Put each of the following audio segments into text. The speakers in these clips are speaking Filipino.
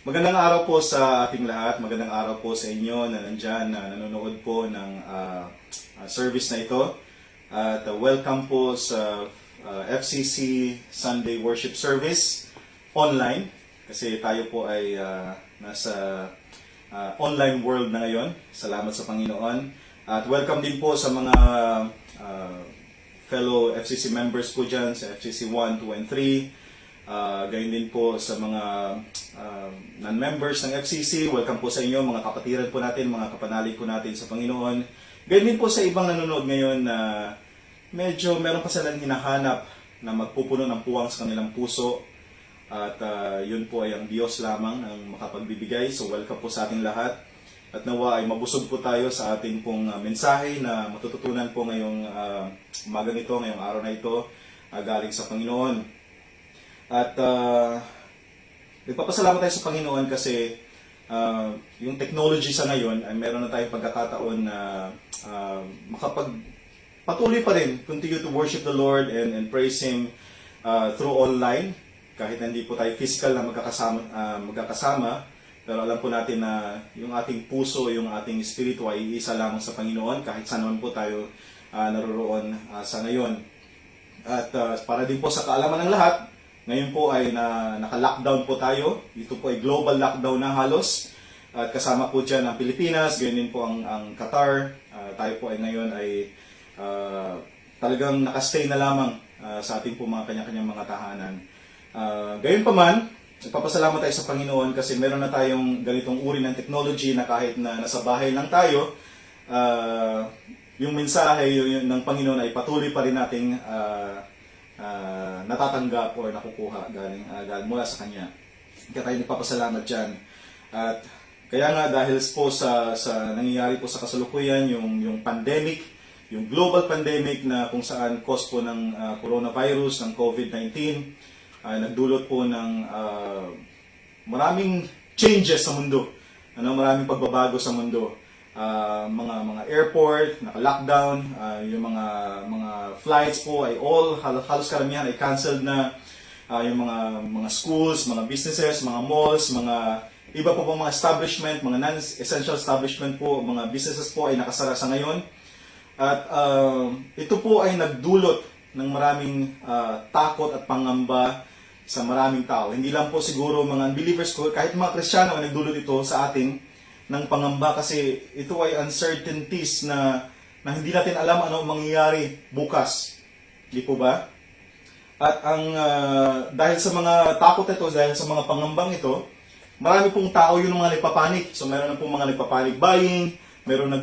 Magandang araw po sa ating lahat. Magandang araw po sa inyo na nandyan, na nanonood po ng service na ito. At welcome po sa FCC Sunday Worship Service online. Kasi tayo po ay nasa online world na ngayon. Salamat sa Panginoon. At welcome din po sa mga fellow FCC members po dyan sa FCC 1, 2, and 3. Gayon din po sa mga non-members ng FCC, welcome po sa inyo, mga kapatiran po natin, mga kapanalig po natin sa Panginoon. Gayon din po sa ibang nanonood ngayon na medyo meron pa silang hinahanap na magpupuno ng puwang sa kanilang puso. At yun po ay ang Diyos lamang ang makapagbibigay. So welcome po sa ating lahat. At nawa ay mabusog po tayo sa ating pong mensahe na matututunan po ngayong umagang ito, ngayong araw na ito, galing sa Panginoon. At nagpapasalamat tayo sa Panginoon kasi yung technology sa ngayon ay meron na tayong pagkakataon na makapagpatuloy pa rin, continue to worship the Lord and praise Him through online. Kahit hindi po tayo physical na magkakasama, pero alam po natin na yung ating puso, yung ating espiritu ay isa lamang sa Panginoon kahit saan naman po tayo naroroon sa ngayon. At para din po sa kaalaman ng lahat, ngayon po ay naka-lockdown po tayo. Ito po ay global lockdown na halos. At kasama po dyan ang Pilipinas, ganyan din po ang Qatar. Tayo po ay ngayon ay talagang nakastay na lamang sa ating po mga kanya-kanyang mga tahanan. Gayon pa man, nagpapasalamat tayo sa Panginoon kasi meron na tayong ganitong uri ng technology na kahit na nasa bahay lang tayo, yung mensahe ng Panginoon ay patuloy pa rin nating natatanggap o nakukuha galing mula sa Kanya. Kaya tayo nagpapasalamat dyan. At kaya nga dahil po sa nangyayari po sa kasalukuyan, yung pandemic, yung global pandemic na kung saan cause po ng coronavirus, ng COVID-19, nagdulot po ng maraming changes sa mundo. Maraming pagbabago sa mundo. Mga airport, naka-lockdown, yung mga flights po ay halos karamihan ay canceled na, yung mga schools, mga businesses, mga malls, mga iba po pong mga establishment, mga non-essential establishment po, mga businesses po ay nakasara sa ngayon. At ito po ay nagdulot ng maraming takot at pangamba sa maraming tao. Hindi lang po siguro mga unbelievers ko, kahit mga Kristiyano ay nagdulot ito sa atin ng pangamba kasi ito ay uncertainties na hindi natin alam ano mangyayari bukas. Di po ba? At dahil sa mga takot ito, dahil sa mga pangambang ito, marami pong tao yung mga nagpapanik. So meron na pong mga nagpapanik buying, meron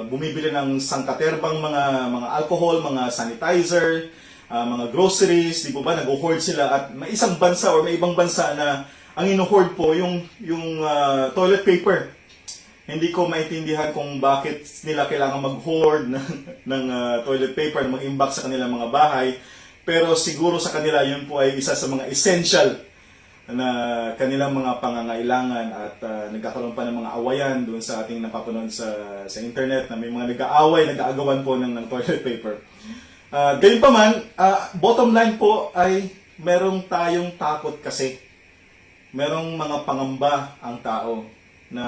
bumibili ng sangkaterbang mga alcohol, mga sanitizer, mga groceries, di po ba? Nag-hoard sila at may isang bansa or may ibang bansa na ang ino-hoard po yung toilet paper. Hindi ko maintindihan kung bakit nila kailangan mag-hoard ng toilet paper na mag-imbak sa kanilang mga bahay. Pero siguro sa kanila yun po ay isa sa mga essential na kanilang mga pangangailangan at nagkakaroon pa ng mga awayan doon sa ating napapanood sa internet na may mga nag-aaway, nag-aagawan po ng toilet paper. Ganyan pa man, bottom line po ay merong tayong takot kasi. Merong mga pangamba ang tao na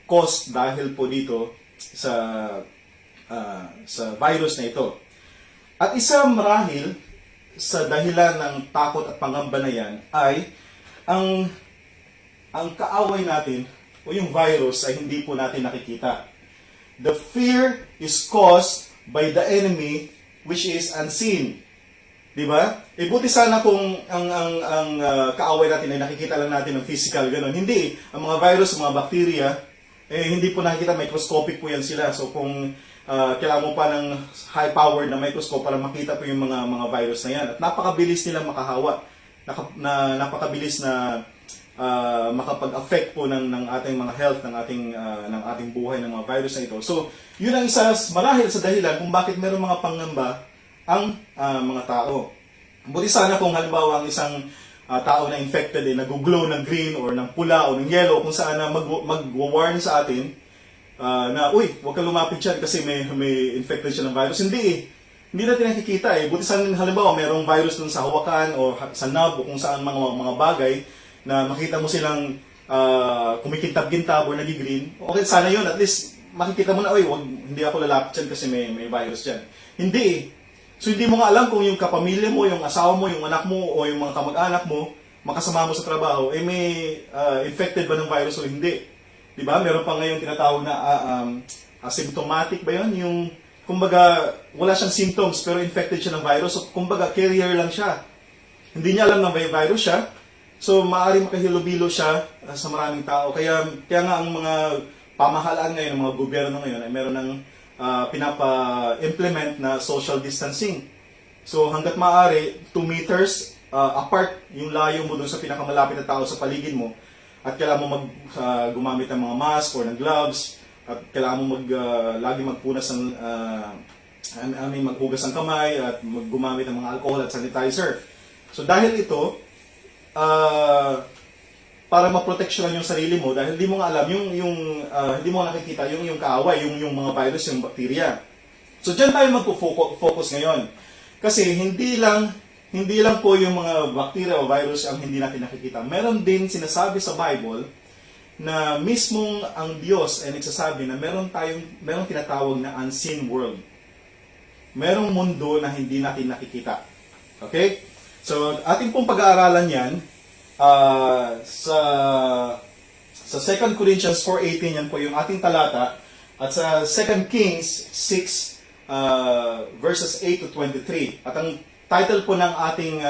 cause dahil po dito sa virus na ito. At isa marahil sa dahilan ng takot at pangamba na yan ay ang kaaway natin o yung virus ay hindi po natin nakikita. The fear is caused by the enemy which is unseen. Di ba? Buti sana kung ang kaaway natin ay nakikita lang natin ng physical, gano'n. Hindi. Ang mga virus, mga bacteria, hindi po nakikita, microscopic po yan sila. So kung kailangan mo pa ng high-powered na microscope para makita po yung mga virus na yan. At napakabilis nilang makahawa. Napakabilis na makapag-affect po ng ating mga health, ng ating buhay ng mga virus na ito. So, yun ang isa marahil sa dahilan kung bakit meron mga pangamba ang mga tao. Buti sana kung halimbawa ang isang tao na infected ay nag-glow ng green or ng pula o ng yellow kung saan na mag-warn sa atin na, uy, huwag kang lumapit dyan kasi may infected siya ng virus. Hindi natin nakikita eh. Buti sana halimbawa mayroong virus dun sa hawakan o sa knob o kung saan mga bagay na makita mo silang kumikintab-gintab or nagigreen, okay, sana yun. At least, makikita mo na, oy, hindi ako lalapit dyan kasi may virus dyan. Hindi eh. So, hindi mo nga alam kung yung kapamilya mo, yung asawa mo, yung anak mo, o yung mga kamag-anak mo, makasama mo sa trabaho, eh may infected ba ng virus o hindi. Diba? Meron pa ngayon tinatawag na asymptomatic ba yun? Yung, kumbaga, wala siyang symptoms pero infected siya ng virus. So, kumbaga, carrier lang siya. Hindi niya alam na may virus siya. So, maaaring makahilobilo siya sa maraming tao. Kaya nga ang mga pamahalaan ngayon, ang mga gobyerno ngayon, ay meron ng pinapa-implement na social distancing. So, hanggat maaari, 2 meters apart yung layo mo dun sa pinakamalapit na tao sa paligid mo. At kailangan mo gumamit ng mga mask or ng gloves. At kailangan mo lagi magpunas ng, maghugas ng kamay at gumamit ng mga alcohol at sanitizer. So dahil ito, para maproteksyonan yung sarili mo, dahil hindi mo nga alam, hindi mo nakikita yung kaaway, yung mga virus, yung bakterya. So dyan tayo magpo-focus ngayon. Kasi hindi lang po yung mga bacteria o virus ang hindi natin nakikita. Meron din sinasabi sa Bible na mismong ang Diyos ay nagsasabi na meron tinatawag na unseen world. Merong mundo na hindi natin nakikita. Okay? So, ating pong pag-aaralan yan sa 2 Corinthians 4:18, yan po yung ating talata. At sa 2 Kings 6, verses 8 to 23. At ang title po ng ating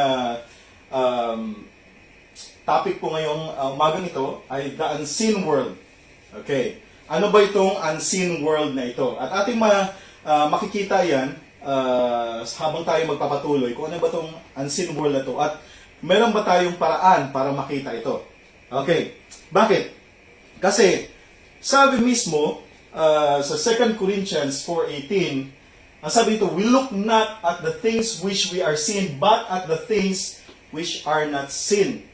topic po ngayong umagang ito ay The Unseen World. Okay. Ano ba itong unseen world na ito? At ating makikita yan habang tayo magpapatuloy kung ano ba itong unseen world na ito at meron ba tayong paraan para makita ito. Okay. Bakit? Kasi sabi mismo sa 2 Corinthians 4:18, ang sabi ito, we look not at the things which we are seen, but at the things which are not seen.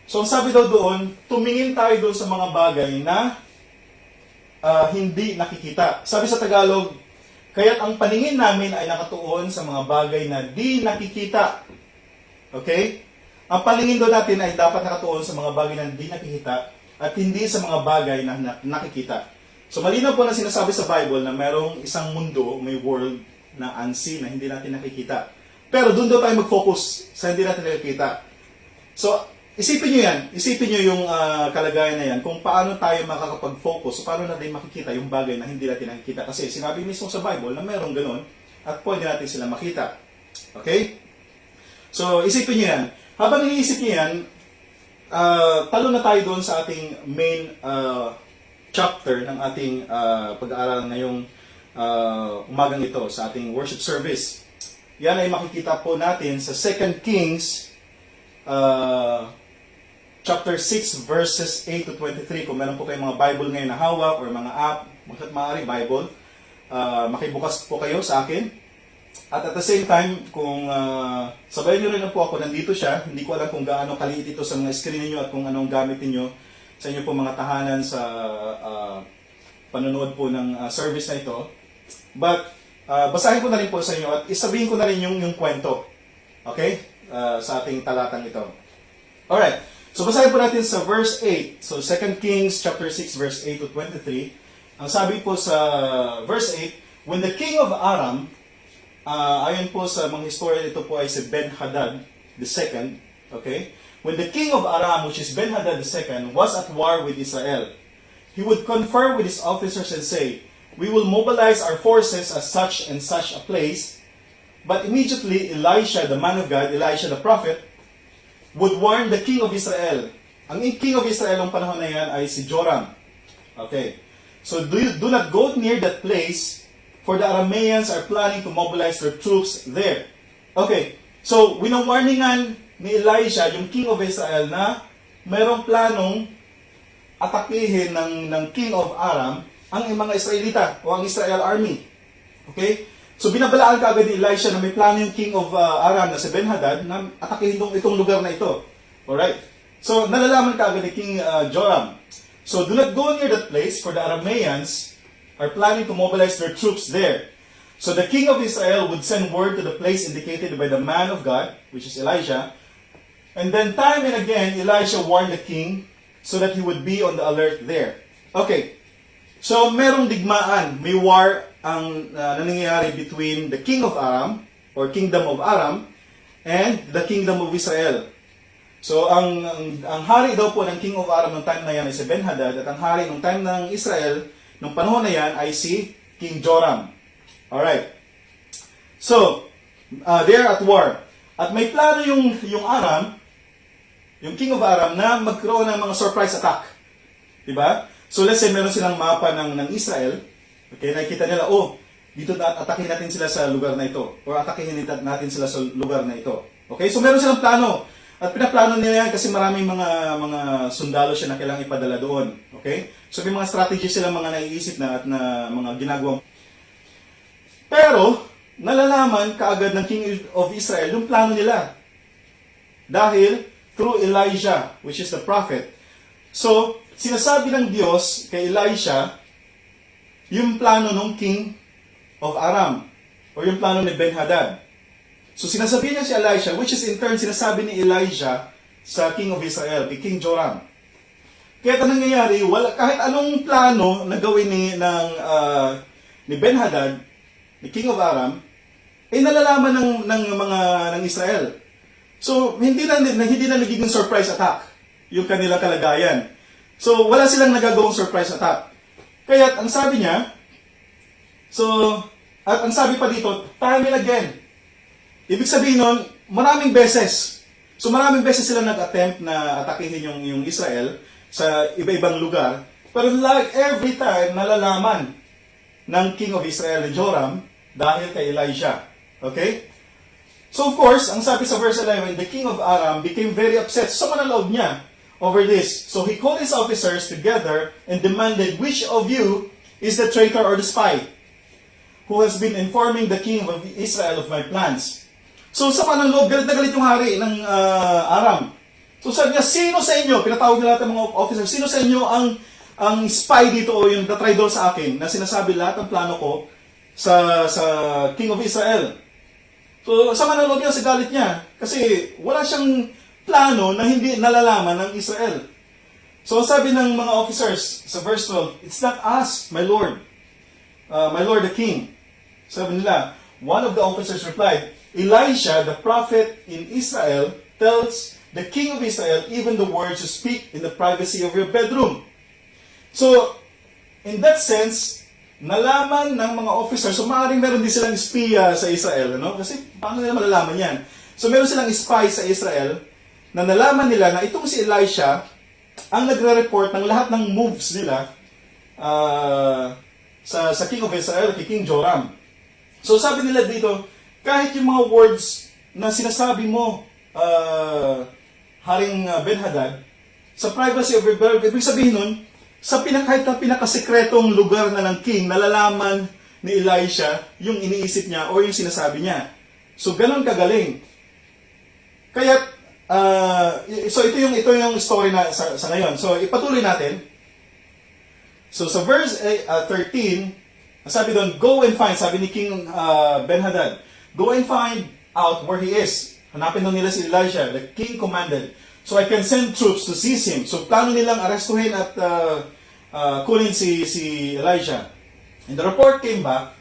So, ang sabi daw doon, tumingin tayo doon sa mga bagay na hindi nakikita. Sabi sa Tagalog, kaya't ang paningin namin ay nakatuon sa mga bagay na di nakikita. Okay? Ang paningin doon natin ay dapat nakatuon sa mga bagay na di nakikita at hindi sa mga bagay na nakikita. So, malinaw po na sinasabi sa Bible na merong isang mundo, may world na unseen, na hindi natin nakikita. Pero doon daw tayo mag-focus sa hindi natin nakikita. So, isipin nyo yan. Isipin nyo yung kalagayan na yan. Kung paano tayo makakapag-focus, paano natin makikita yung bagay na hindi natin nakikita. Kasi sinabi mismo sa Bible na merong ganun at pwede natin sila makita. Okay? So, isipin nyo yan. Habang iniisip nyo yan, talo na tayo doon sa ating main chapter ng ating pag-aaral ngayong umagang ito sa ating worship service. Yan ay makikita po natin sa 2 Kings chapter 6 verses 8 to 23. Kung meron po kayong mga Bible ngayon na hawak or mga app, maaari Bible, makibukas po kayo sa akin. At the same time, kung sabayan nyo rin po ako, nandito siya. Hindi ko alam kung gaano kaliit ito sa mga screen niyo at kung anong gamit niyo sa inyo po mga tahanan sa panonood po ng service na ito. But, basahin ko na rin po sa inyo at isabihin ko na rin yung kwento. Okay? Sa ating talatang ito. Alright. So, basahin po natin sa verse 8. So, 2 Kings chapter 6 verse 8 to 23. Ang sabi po sa verse 8, when the king of Aram, ayon po sa mga historian, ito po ay si Ben-Hadad II. Okay? When the king of Aram, which is Ben-Hadad II, was at war with Israel, he would confer with his officers and say, we will mobilize our forces at such and such a place. But immediately, Elisha, the man of God, Elisha the prophet, would warn the king of Israel. Ang king of Israel ng panahon na yan ay si Joram. Okay. So, do not go near that place, for the Arameans are planning to mobilize their troops there. Okay. So, winawarningan ni Elisha, yung king of Israel, na mayroong planong atakihin ng king of Aram ang mga Israelita o ang Israel army. Okay? So, binabalaan ka agad ni Elisha na may plano yung king of Aram na si Ben-Hadad na atakihin itong lugar na ito. Alright? So, nalalaman ka agad ni King Joram. So, do not go near that place, for the Arameans are planning to mobilize their troops there. So, the king of Israel would send word to the place indicated by the man of God, which is Elijah, And then time and again, Elisha warned the king so that he would be on the alert there. Okay, so merong digmaan, may war ang nangyayari between the king of Aram, or kingdom of Aram, and the kingdom of Israel. So ang hari daw po ng king of Aram ng time na yan ay si Ben-Hadad, at ang hari ng time ng Israel ng panahon na yan ay si King Joram. Alright. So, they are at war. At may plano yung Aram, yung king of Aram, na magkaroon ng mga surprise attack. Diba? So let's say meron silang mapa ng Israel. Okay, nakikita nila, oh, dito atakihin natin sila sa lugar na ito. Or atakihin natin sila sa lugar na ito. Okay, so meron silang plano. At pinaplano nila yan kasi maraming mga sundalo siya na kailangang ipadala doon. Okay? So may mga strategy silang mga naiisip na at na mga ginagawang. Pero, nalalaman kaagad ng King of Israel yung plano nila. Dahil, through Elijah, which is the prophet. So, sinasabi ng Diyos kay Elisha yung plano ng King of Aram o yung plano ni Ben-Hadad. So, sinasabi niya si Elisha, which is in turn sinasabi ni Elijah sa King of Israel, kay King Joram. Kaya ito nangyayari, kahit anong plano na gawin ni Ben-Hadad, ni King of Aram, ay nalalaman ng Israel. So, hindi na nagiging surprise attack yung kanilang kalagayan. So, wala silang nagagawang surprise attack. Kaya, ang sabi niya, at ang sabi pa dito, time and again. Ibig sabihin nun, maraming beses. So, maraming beses sila nag-attempt na atakihin yung Israel sa iba-ibang lugar. Pero like every time, nalalaman ng King of Israel, Joram, dahil kay Elisha. Okay? So of course, ang sabi sa verse 11, the king of Aram became very upset. Sama na loob niya over this. So he called his officers together and demanded, which of you is the traitor or the spy who has been informing the king of Israel of my plans? So sama ng loob, galit na galit yung hari ng Aram. So sabi niya, sino sa inyo, pinatawag nila lahat ng mga officers, sino sa inyo ang spy dito o yung traitor sa akin na sinasabi lahat ng plano ko sa king of Israel? So, sama ng loob niya sa galit niya. Kasi wala siyang plano na hindi nalalaman ng Israel. So, sabi ng mga officers sa verse 12, it's not us, my Lord the king. Sabi nila, one of the officers replied, Elisha, the prophet in Israel, tells the king of Israel even the words you speak in the privacy of your bedroom. So, in that sense, nalaman ng mga officers, so maaaring meron din silang espiya sa Israel, ano? Kasi paano nila malalaman yan? So meron silang spy sa Israel na nalaman nila na itong si Elisha ang nagre-report ng lahat ng moves nila sa King of Israel, kay King Joram. So sabi nila dito, kahit yung mga words na sinasabi mo, Haring Ben-Hadad, sa privacy of your bedroom, ibig sabihin nun, sa kahit na pinakasekretong lugar na ng king, nalalaman ni Elisha yung iniisip niya o yung sinasabi niya. So, ganun kagaling. Kaya, so ito yung story na sa ngayon. So, ipatuloy natin. So, sa verse 13, sabi doon, go and find, sabi ni King Ben-Hadad, go and find out where he is. Hanapin doon nila si Elisha. The king commanded. So I can send troops to seize him. So plano nilang arestuhin at kunin si Elisha. And the report came back,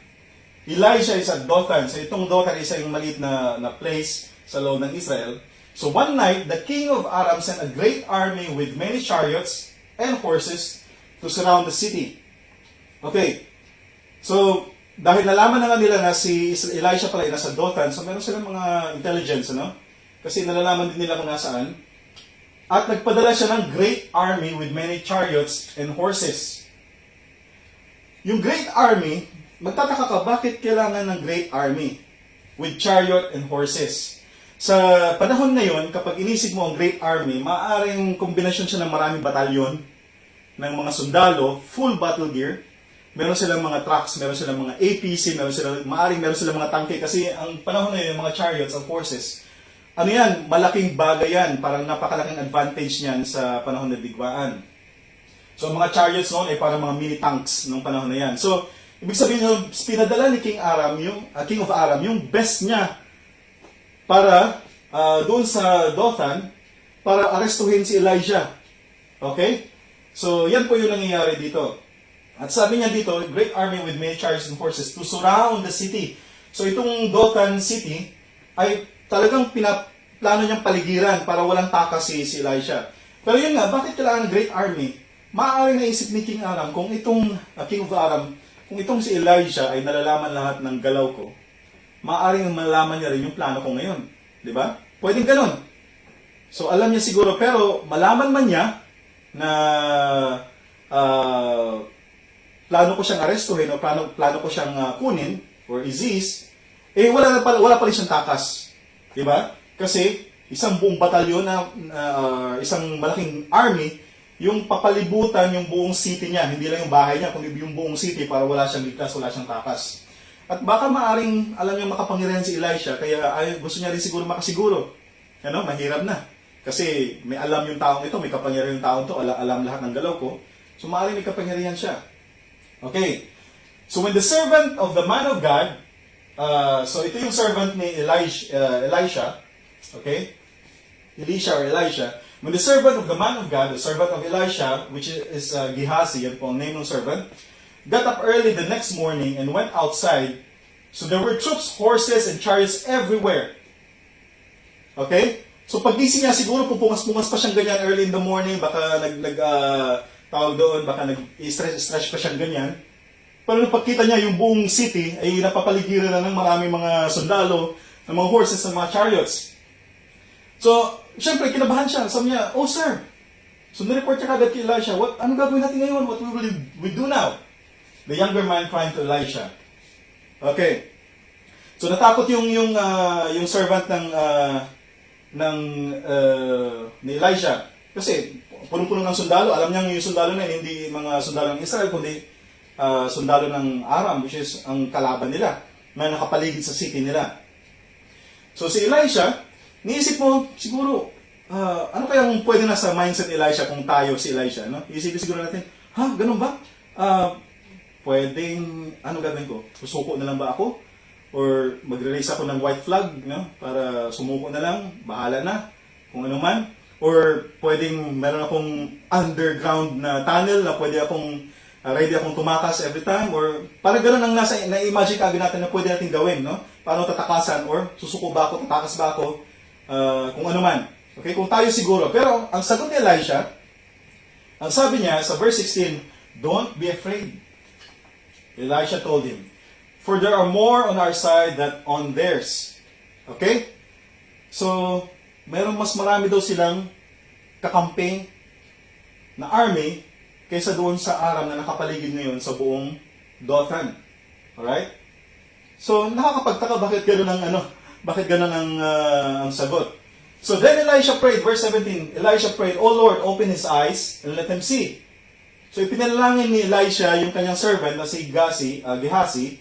Elisha is at Dothan. So itong Dothan is isang maliit na place sa loob ng Israel. So one night, the king of Aram sent a great army with many chariots and horses to surround the city. Okay. So, dahil nalaman na nga nila na si Elisha pala ay nasa Dothan, so meron silang mga intelligence, ano? Kasi nalalaman din nila kung nasaan. At nagpadala siya ng great army with many chariots and horses. Yung great army, magtataka ka, bakit kailangan ng great army with chariot and horses? Sa panahon na yon, kapag inisip mo ang great army, maaaring kombinasyon siya ng maraming batalyon ng mga sundalo, full battle gear. Meron silang mga trucks, meron silang mga APC, meron silang mga tangke. Kasi ang panahon na yun, yung mga chariots, ang horses, ano yan, malaking bagay yan, parang napakalaking advantage niyan sa panahon ng digmaan. So, mga chariots noon ay parang mga mini tanks nung panahon na yan. So, ibig sabihin nyo, pinadala ni King of Aram, yung best niya para doon sa Dothan, para arestuhin si Elijah. Okay? So, yan po yung nangyayari dito. At sabi niya dito, great army with many chariots and horses to surround the city. So, itong Dothan City ay talagang plano niyang paligiran para walang takas si Elisha. Pero yun nga, bakit kailangan great army? Maaaring naisip ni King Aram, kung itong King of Aram, kung itong si Elisha ay nalalaman lahat ng galaw ko, maaaring malalaman niya rin yung plano ko ngayon. Di ba? Pwedeng ganun. So, alam niya siguro, pero malaman man niya na plano ko siyang arestuhin o plano ko siyang kunin or i-seize, wala pa rin siyang takas. Di ba? Kasi isang buong batalyon na isang malaking army yung papalibutan yung buong city niya, hindi lang yung bahay niya, kundi yung buong city para wala siyang ligtas, wala siyang takas. At baka maaring alam niya makapangyarihan si Elisha, kaya gusto niya rin siguro makasiguro. Mahirap na. Kasi may alam yung taong ito, may kapangyarihan yung taong ito, alam lahat ng galaw ko. So maaring may kapangyarihan siya. Okay. So when the servant of the man of God, so ito yung servant ni Elisha, okay? Elisha or Elisha. When the servant of the man of God, the servant of Elisha, which is Gehazi, yan po ang name ng servant, got up early the next morning and went outside. So there were troops, horses, and chariots everywhere. Okay? So pagising niya, siguro pupungas-pungas pa siyang ganyan early in the morning, baka tawag doon, baka nag-stretch pa siyang ganyan. Pero nung pagkita niya yung buong city, ay napapaligiran na ng maraming mga sundalo, ng mga horses, ng mga chariots. So, syempre, kinabahan siya. Sabi niya, oh sir, so nireport niya kagad kay Elisha, ano gagawin natin ngayon? What will we do now? The younger man crying to Elisha. Okay. So natakot yung servant ni Elisha. Kasi punong-puno ng sundalo. Alam niya yung sundalo na hindi mga sundalo ng Israel, kundi sundalo ng Aram, which is ang kalaban nila, na nakapaligid sa city nila. So si Elisha, niisip mo, siguro, ano kayang pwede na sa mindset ni Elisha kung tayo si Elisha, no? Isipin siguro natin, ganun ba? Pwedeng, ano gagawin ko? Susuko na lang ba ako? Or magre-raise ako ng white flag, no? Para sumuko na lang, bahala na, kung ano man. Or pwedeng meron akong underground na tunnel na pwede akong ready akong tumakas every time, or para gano'n ang na-imagine kagad natin na pwede natin gawin, no? Paano tatakasan, or susuko ba ako, tatakas ba ako, kung ano man. Okay, kung tayo siguro. Pero ang sagot ni Elisha, ang sabi niya sa verse 16, don't be afraid. Elisha told him, for there are more on our side than on theirs. Okay? So, meron mas marami daw silang kakamping na army kaysa doon sa Aram na nakapaligid ngayon sa buong Dothan. Alright? So, nakakapagtaka bakit gano'n ang sagot. So then Elisha prayed, verse 17, Elisha prayed, O Lord, open his eyes and let him see. So ipinalangin ni Elisha yung kanyang servant na si Gehazi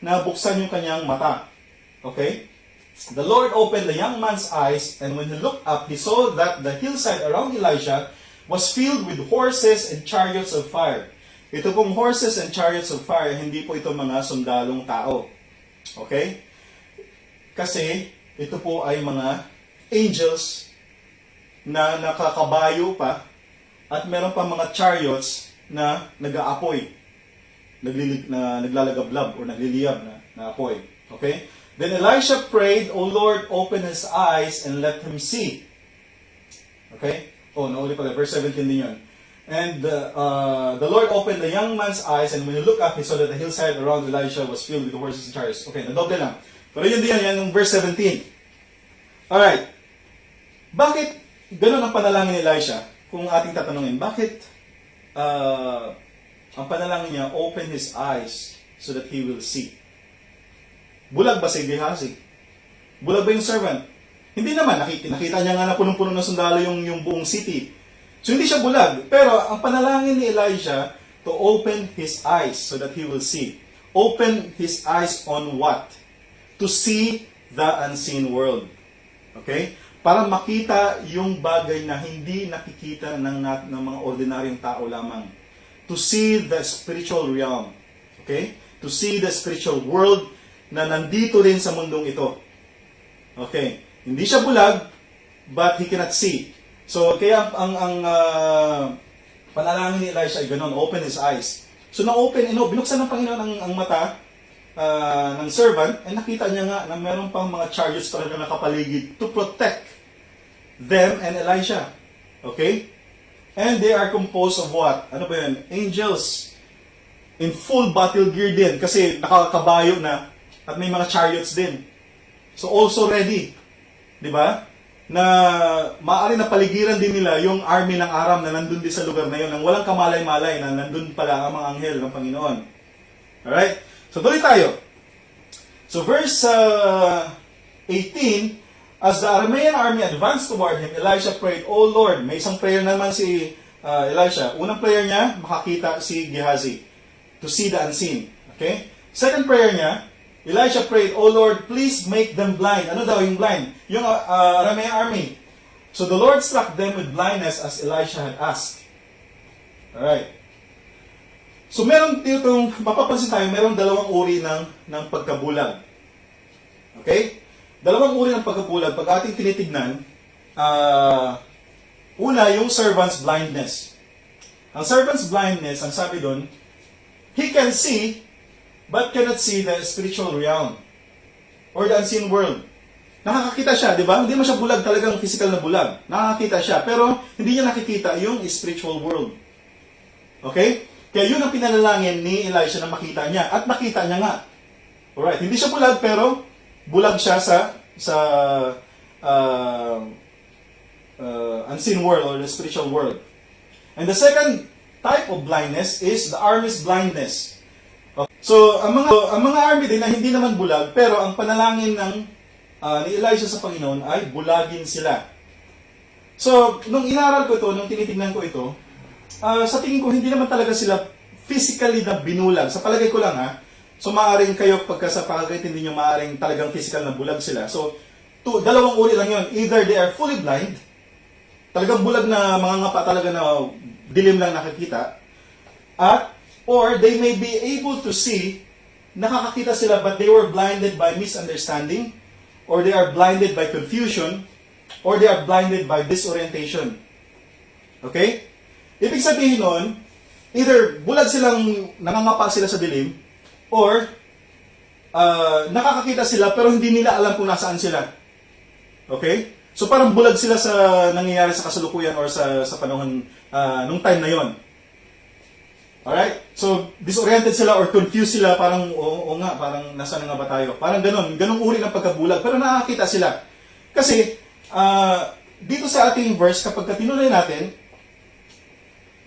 na buksan yung kanyang mata. Okay? The Lord opened the young man's eyes, and when he looked up, he saw that the hillside around Elisha was filled with horses and chariots of fire. Ito pong horses and chariots of fire, hindi po ito mga sundalong tao. Okay? Kasi ito po ay mga angels na nakakabayo pa, at meron pa mga chariots na nag-aapoy, naglalagablab o nagliliyab na apoy. Okay? Then Elisha prayed, O Lord, open his eyes and let him see. Okay? Nauli pala, verse 17 din yun. And the Lord opened the young man's eyes, and when he looked up, he saw that the hillside around Elisha was filled with horses and chariots. Okay, nadoble lang. Pero yun din yan yung verse 17. Alright. Bakit ganun ang panalangin ni Elisha? Kung ating tatanungin, bakit ang panalangin niya, open his eyes so that he will see? Bulag ba si Gehazi? Bulag ba yung servant? Hindi naman, nakita niya nga na punong-puno ng sundalo yung buong city. So hindi siya bulag. Pero ang panalangin ni Elisha, to open his eyes so that he will see. Open his eyes on what? To see the unseen world. Okay? Para makita yung bagay na hindi nakikita ng mga ordinaryong tao lamang. To see the spiritual realm. Okay? To see the spiritual world na nandito rin sa mundong ito. Okay? Hindi siya bulag, but he cannot see. So, kaya panalangin ni Elisha ay ganun, open his eyes. So, na-open, binuksan ng Panginoon ang mata ng servant, ay nakita niya nga na meron pang mga chariots talaga nakapaligid to protect them and Elisha. Okay? And they are composed of what? Ano ba yun? Angels. In full battle gear din. Kasi nakakabayo na. At may mga chariots din. So also ready. Di ba? Na maaari na paligiran din nila yung army ng Aram na nandun din sa lugar na yun. Nang walang kamalay-malay na nandun pala ang mga anghel ng Panginoon. Alright? So tuloy tayo. So verse 18, as the Aramean army advanced toward him, Elisha prayed, O Lord, may isang prayer naman si Elisha. Unang prayer niya, makakita si Gehazi, to see the unseen. Okay? Second prayer niya, Elisha prayed, O Lord, please make them blind. Ano daw yung blind? Yung Aramean army. So the Lord struck them with blindness as Elisha had asked. Alright. So meron dito, mapapansin tayo, meron dalawang uri ng pagkabulag. Okay? Dalawang uri ng pagkabulag, pag ating tinitignan, una, yung servant's blindness. Ang servant's blindness, ang sabi doon, he can see, but cannot see the spiritual realm or the unseen world. Nakakakita siya, di ba? Hindi mo siya bulag talagang physical na bulag. Nakakakita siya, pero hindi niya nakikita yung spiritual world. Okay? Kaya yun ang pinanalangin ni Elisha na makita niya. At nakita niya nga. Alright, hindi siya bulag, pero bulag siya sa unseen world or the spiritual world. And the second type of blindness is the army's blindness. Okay. So, ang mga army din na hindi naman bulag, pero ang panalangin ni Elisha sa Panginoon ay bulagin sila. So, nung inaral ko ito, nung tinitingnan ko ito, sa tingin ko, hindi naman talaga sila physically na binulag. Sa palagay ko lang so maaaring kayo, pagka sa pagkakaintindi nyo, maaaring talagang physical na bulag sila. So, dalawang uri lang yun. Either they are fully blind, talagang bulag na mga ngapa talaga na dilim lang nakikita, or they may be able to see, nakakakita sila, but they were blinded by misunderstanding, or they are blinded by confusion, or they are blinded by disorientation. Okay? Ibig sabihin nun, either bulag silang nangangapa sila sa dilim, or nakakakita sila pero hindi nila alam kung nasaan sila. Okay? So parang bulag sila sa nangyayari sa kasalukuyan or sa panahon nung time na yon. Alright? So disoriented sila or confused sila, parang o nga, parang nasaan nga ba tayo? Parang ganun uri ng pagkabulag, pero nakakita sila. Kasi dito sa ating verse, kapag tinulay natin,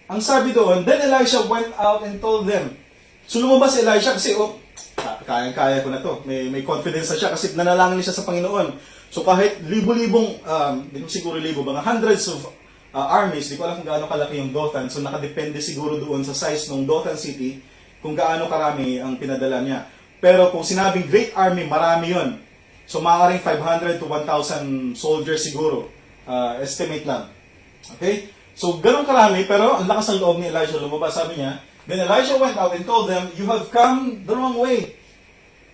ang sabi doon, then Elisha went out and told them. So lumabas si Elisha kasi, kaya ko na to. May confidence na siya kasi nanalangin siya sa Panginoon. So kahit libo-libong, di ko siguro libo, mga hundreds of armies, di ko alam kung gaano kalaki yung Dothan. So nakadepende siguro doon sa size ng Dothan City, kung gaano karami ang pinadala niya. Pero kung sinabing great army, marami yon. So maaaring 500 to 1,000 soldiers siguro. Estimate lang. Okay? So ganun karami, pero ang lakas ng loob ni Elisha lumabas. Sabi niya, then Elisha went out and told them, you have come the wrong way.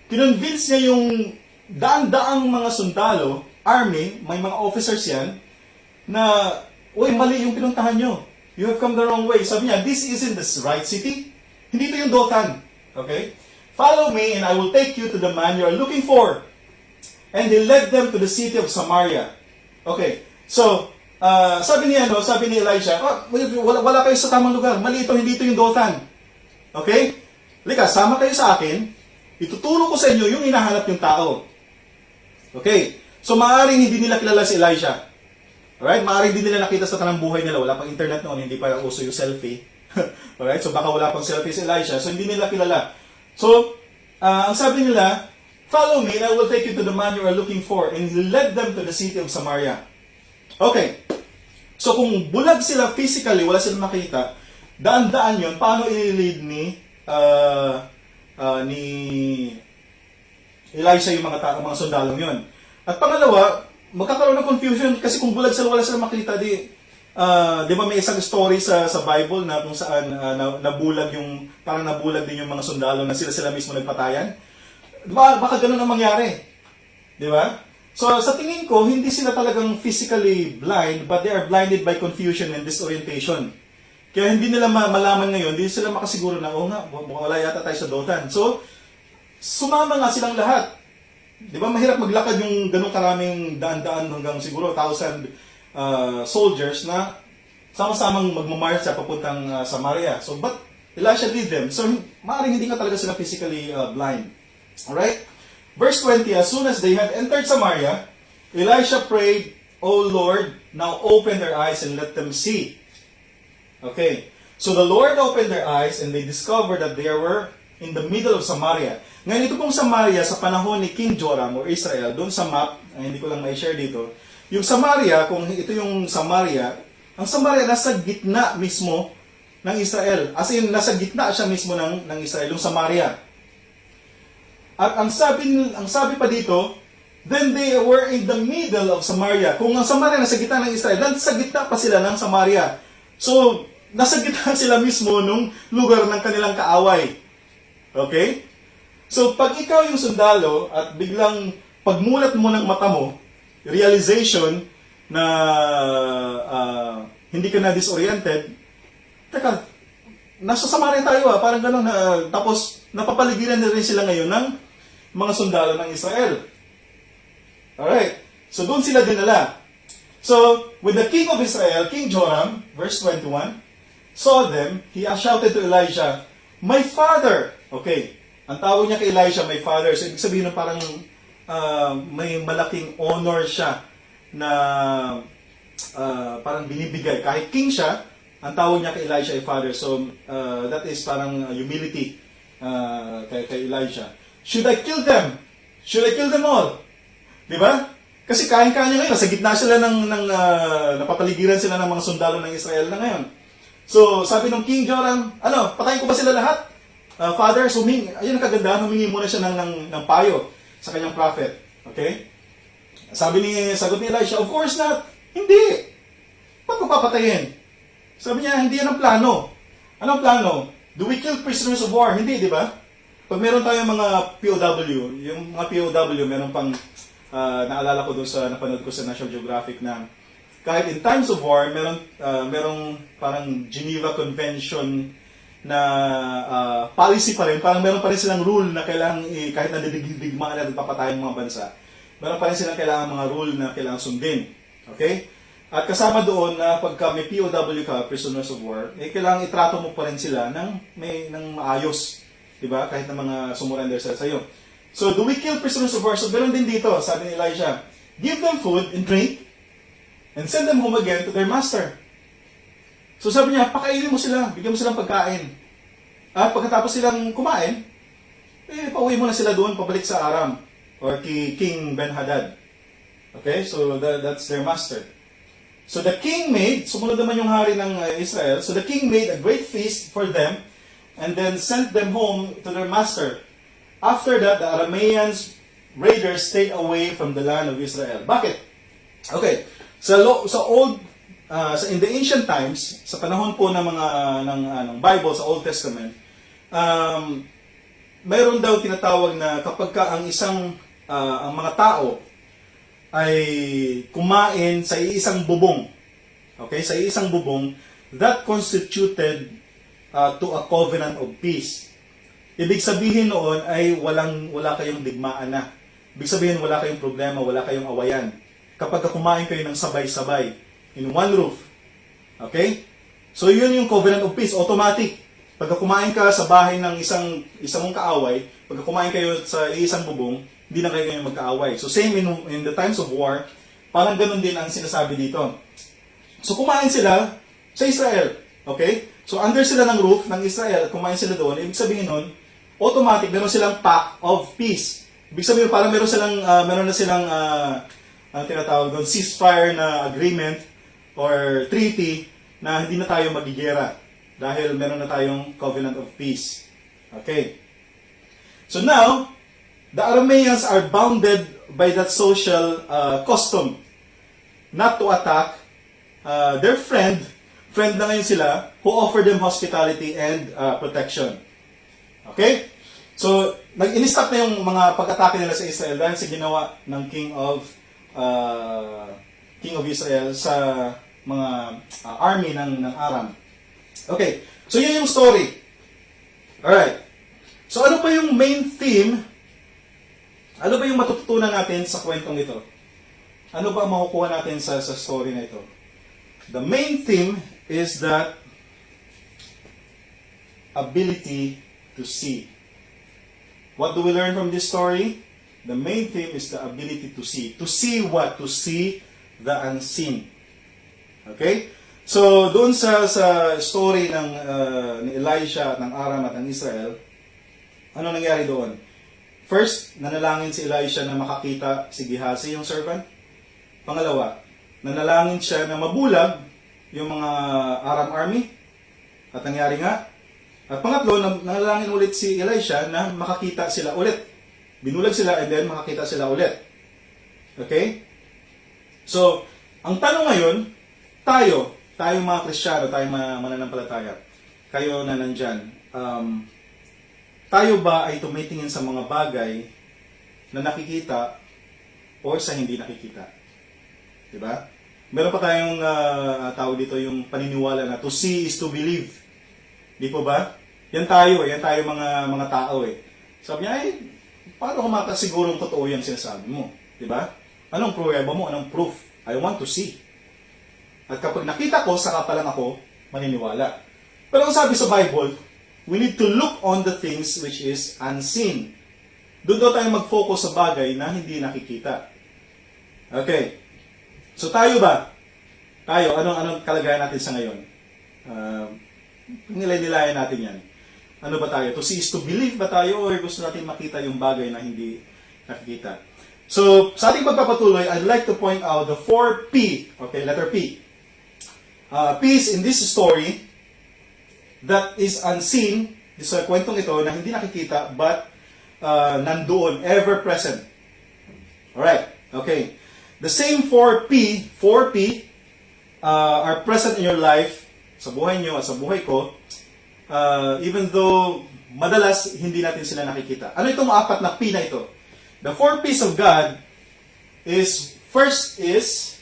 Kinonvince niya yung daan-daang mga sundalo, army, may mga officers yan, na, uy, mali yung pinuntahan nyo. You have come the wrong way. Sabi niya, this isn't the right city. Hindi ito yung Dothan. Okay? Follow me and I will take you to the man you are looking for. And he led them to the city of Samaria. Okay. So, sabi ni Elisha, wala kayo sa tamang lugar. Mali ito, hindi ito yung Dothan. Okay? Lika, sama kayo sa akin. Ituturo ko sa inyo yung hinahanap yung tao. Okay? So, maaaring hindi nila kilala si Elisha. Alright? Maaaring hindi nila nakita sa tanang buhay nila. Wala pang internet noon, hindi pa uso yung selfie. Alright? So, baka wala pang selfie si Elisha. So, hindi nila kilala. So, ang sabi nila, follow me and I will take you to the man you are looking for. And he led them to the city of Samaria. Okay. So kung bulag sila physically, wala silang makita, daan-daan yun, paano i-lead ni Elisha yung mga sundalong yun? At pangalawa, magkakaroon ng confusion kasi kung bulag sila, wala silang makita, di ba may isang story sa Bible na kung saan nabulag din yung mga sundalo na sila mismo nagpatayan? Baka ganun ang mangyari. Di ba? So sa tingin ko, hindi sila talagang physically blind, but they are blinded by confusion and disorientation. Kaya hindi nila malaman ngayon, hindi sila makasiguro na, oh nga, wala yata tayo sa Dothan. So, sumama nga silang lahat. Di ba, mahirap maglakad yung ganong karaming daan-daan hanggang siguro 1,000 soldiers na sama-samang magmamarch sa papuntang Samaria. So, but Elisha did them. So, maaaring hindi nga talaga sila physically blind. Alright? Verse 20, as soon as they had entered Samaria, Elisha prayed, O Lord, now open their eyes and let them see. Okay. So the Lord opened their eyes and they discovered that they were in the middle of Samaria. Ngayon, ito pong Samaria sa panahon ni King Joram or Israel, doon sa map, hindi ko lang ma-share dito, yung Samaria, kung ito yung Samaria, ang Samaria nasa gitna mismo ng Israel. As in, nasa gitna siya mismo ng Israel, yung Samaria. At ang sabi pa dito, then they were in the middle of Samaria. Kung ang Samaria nasa gitna ng Israel, nasa gitna pa sila ng Samaria. So, nasa gitna sila mismo nung lugar ng kanilang kaaway. Okay? So, pag ikaw yung sundalo at biglang pagmulat mo ng mata mo, realization na hindi ka na disoriented, teka, nasa Samaria tayo parang gano'n. Tapos, napapaligiran na rin sila ngayon ng mga sundalo ng Israel. Alright. So, doon sila dinala. So, when the king of Israel, King Joram, verse 21, saw them, he shouted to Elijah, my father! Okay. Ang tawag niya kay Elijah, my father. So, ibig sabihin na parang may malaking honor siya na parang binibigay. Kahit king siya, ang tawag niya kay Elijah ay father. So, that is parang humility kay Elijah. Should I kill them? Should I kill them all? Di ba? Kasi kain-kanya ngayon, nasa gitna sila napapaligiran sila ng mga sundalo ng Israel na ngayon. So, sabi ng King Joram, patayin ko ba sila lahat? Father, ayun ang kagandahan, humingi muna siya ng payo sa kanyang prophet. Okay? Sagot ni Elisha, of course not. Hindi. Ba't ko papatayin? Sabi niya, hindi yan ang plano. Anong plano? Do we kill prisoners of war? Hindi, di ba? Pag meron tayong mga POW, yung mga POW, meron pang, naalala ko doon sa napanood ko sa National Geographic na kahit in times of war, merong parang Geneva Convention na policy pa rin, parang meron pa rin silang rule na kailangan, kahit nadidigmaan na nagpapatay ng mga bansa, meron pa rin silang kailangan mga rule na kailangan sundin. Okay? At kasama doon na pagka may POW ka, prisoners of war, kailangan itrato mo pa rin sila ng maayos. Diba? Kahit na mga sumurrender sila sa'yo. So, do we kill prisoners of war? So, ganoon din dito, sabi ni Elijah, give them food and drink, and send them home again to their master. So, sabi niya, pakainin mo sila, bigyan mo silang pagkain. At pagkatapos silang kumain, pauwi mo na sila doon, pabalik sa Aram, or kay King Ben-Hadad. Okay? So, that's their master. So, the king made, sumunod naman yung hari ng Israel, so the king made a great feast for them, and then sent them home to their master. After that, the Arameans raiders stayed away from the land of Israel. Bakit? Okay. In the ancient times, sa panahon po ng Bible sa Old Testament, mayroon daw tinatawag na kapag ang mga tao ay kumain sa isang bubong. Okay, sa isang bubong, that constituted to a covenant of peace. Ibig sabihin noon ay wala kayong digmaan na. Ibig sabihin wala kayong problema, wala kayong awayan. Kapag kumain kayo ng sabay-sabay, in one roof. Okay? So yun yung covenant of peace, automatic. Pagka kumain ka sa bahay ng isang mong kaaway, pagka kumain kayo sa isang bubong, hindi na kayo magkaaway. So same in the times of war, parang ganun din ang sinasabi dito. So kumain sila sa Israel. Okay? So under sila ng roof ng Israel at kumain sila doon, ibig sabihin nun, automatic meron silang pact of peace. Ibig sabihin parang meron na silang ang tinatawag doon, ceasefire na agreement or treaty na hindi na tayo magigera dahil meron na tayong covenant of peace. Okay. So now, the Arameans are bounded by that social custom not to attack their friend na ngayon sila, who offered them hospitality and protection. Okay? So, nag-in-stop na yung mga pag-atake nila sa Israel dahil sa ginawa ng king of king of Israel sa mga army ng Aram. Okay, so yun yung story. Alright. So ano pa yung main theme? Ano ba yung matututunan natin sa kwentong ito? Ano ba makukuha natin sa story na ito? The main theme is that ability to see. What do we learn from this story? The main theme is the ability to see. To see what? To see the unseen. Okay? So, doon sa story ni Elisha at ng Aram at ng Israel, ano nangyari doon? First, nanalangin si Elisha na makakita si Gehazi, yung servant. Pangalawa, nanalangin siya na mabulag yung mga Aram army. At nangyari nga. At pangatlo, nanalangin ulit si Elisha na makakita sila ulit. Binulag sila and then makakita sila ulit. Okay? So, ang tanong ngayon, tayo mga Kristiyano, tayo mga mananampalataya, kayo na nandyan, tayo ba ay tumitingin sa mga bagay na nakikita o sa hindi nakikita? Diba? Meron pa tayong tawag dito yung paniniwala na to see is to believe. Di po ba? Yan tayo mga tao eh. Sabi niya, paano ko makasigurong totoo yung sinasabi mo? Diba? Anong pruweba mo? Anong proof? I want to see. At kapag nakita ko, saka pa lang ako maniniwala. Pero ang sabi sa Bible, we need to look on the things which is unseen. Doon daw tayo mag-focus sa bagay na hindi nakikita. Okay. So tayo ba? Tayo, anong kalagayan natin sa ngayon? Nilay-nilayan natin yan. Ano ba tayo? To see is to believe ba tayo or gusto natin makita yung bagay na hindi nakikita? So, sa ating pagpapatuloy, I'd like to point out the 4P. Okay, letter P. P is in this story that is unseen. Sa kwentong ito na hindi nakikita but nandoon, ever present. Alright, okay. The same 4P are present in your life, sa buhay nyo at sa buhay ko, even though madalas hindi natin sila nakikita. Ano itong apat na P na ito? The 4 P's of God is, first is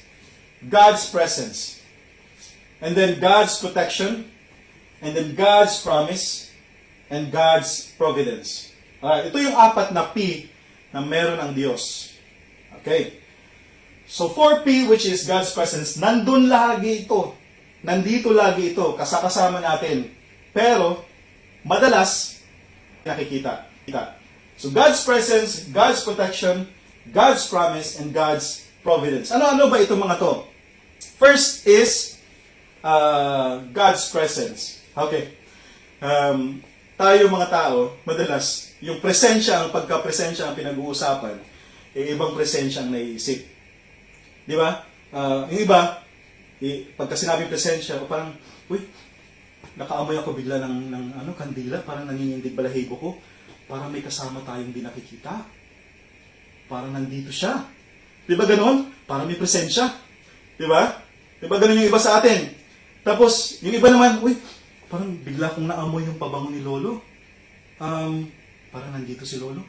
God's presence. And then God's protection. And then God's promise. And God's providence. Alright, ito yung apat na P na meron ang Diyos. Okay. So 4P, which is God's presence, nandun lagi ito. Nandito lagi ito. Kasama natin. Pero, madalas, nakikita. So God's presence, God's protection, God's promise, and God's providence. Ano ba itong mga to? First is God's presence. Okay. Tayo mga tao, madalas, yung presensya, ang pagka-presensya ang pinag-uusapan, ibang presensya ang naiisip. Di ba? Yung iba, pagka sinabing presensya, parang, uy, nakaamoy ako bigla ng kandila, parang nangingindig balahibo ko, parang may kasama tayong di nakikita. Parang nandito siya. Di ba ganon? Parang may presensya. Di ba? Di ba ganon yung iba sa atin? Tapos, yung iba naman, uy, parang bigla kong naamoy yung pabango ni Lolo. Parang nandito si Lolo.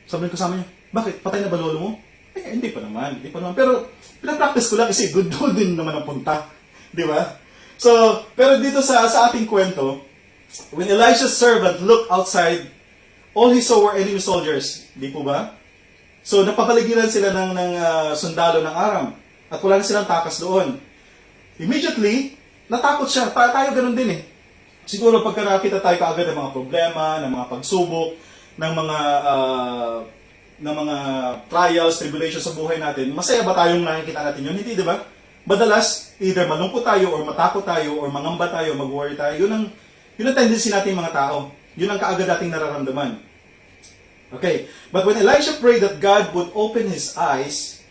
Sabi ng kasama niya, bakit? Patay na ba Lolo mo? Hindi pa naman. Pero, pinapractice ko lang kasi good din naman ang punta. Di ba? So, pero dito sa ating kwento, when Elisha's servant looked outside, all he saw were enemy soldiers. Di po ba? So, napapaligiran sila ng sundalo ng Aram. At wala na silang takas doon. Immediately, natakot siya. Tayo ganun din eh. Siguro pagka nakita tayo kaagad ng mga problema, ng mga pagsubok, ng mga trials, tribulations sa buhay natin, masaya ba tayong nakikita natin yun? Hindi, di ba? Madalas, either malungkot tayo, or matakot tayo, or mangamba tayo, mag-worry tayo. Yun ang tendency natin mga tao. Yun ang kaagad nating nararamdaman. Okay. But when Elisha prayed that God would open his eyes,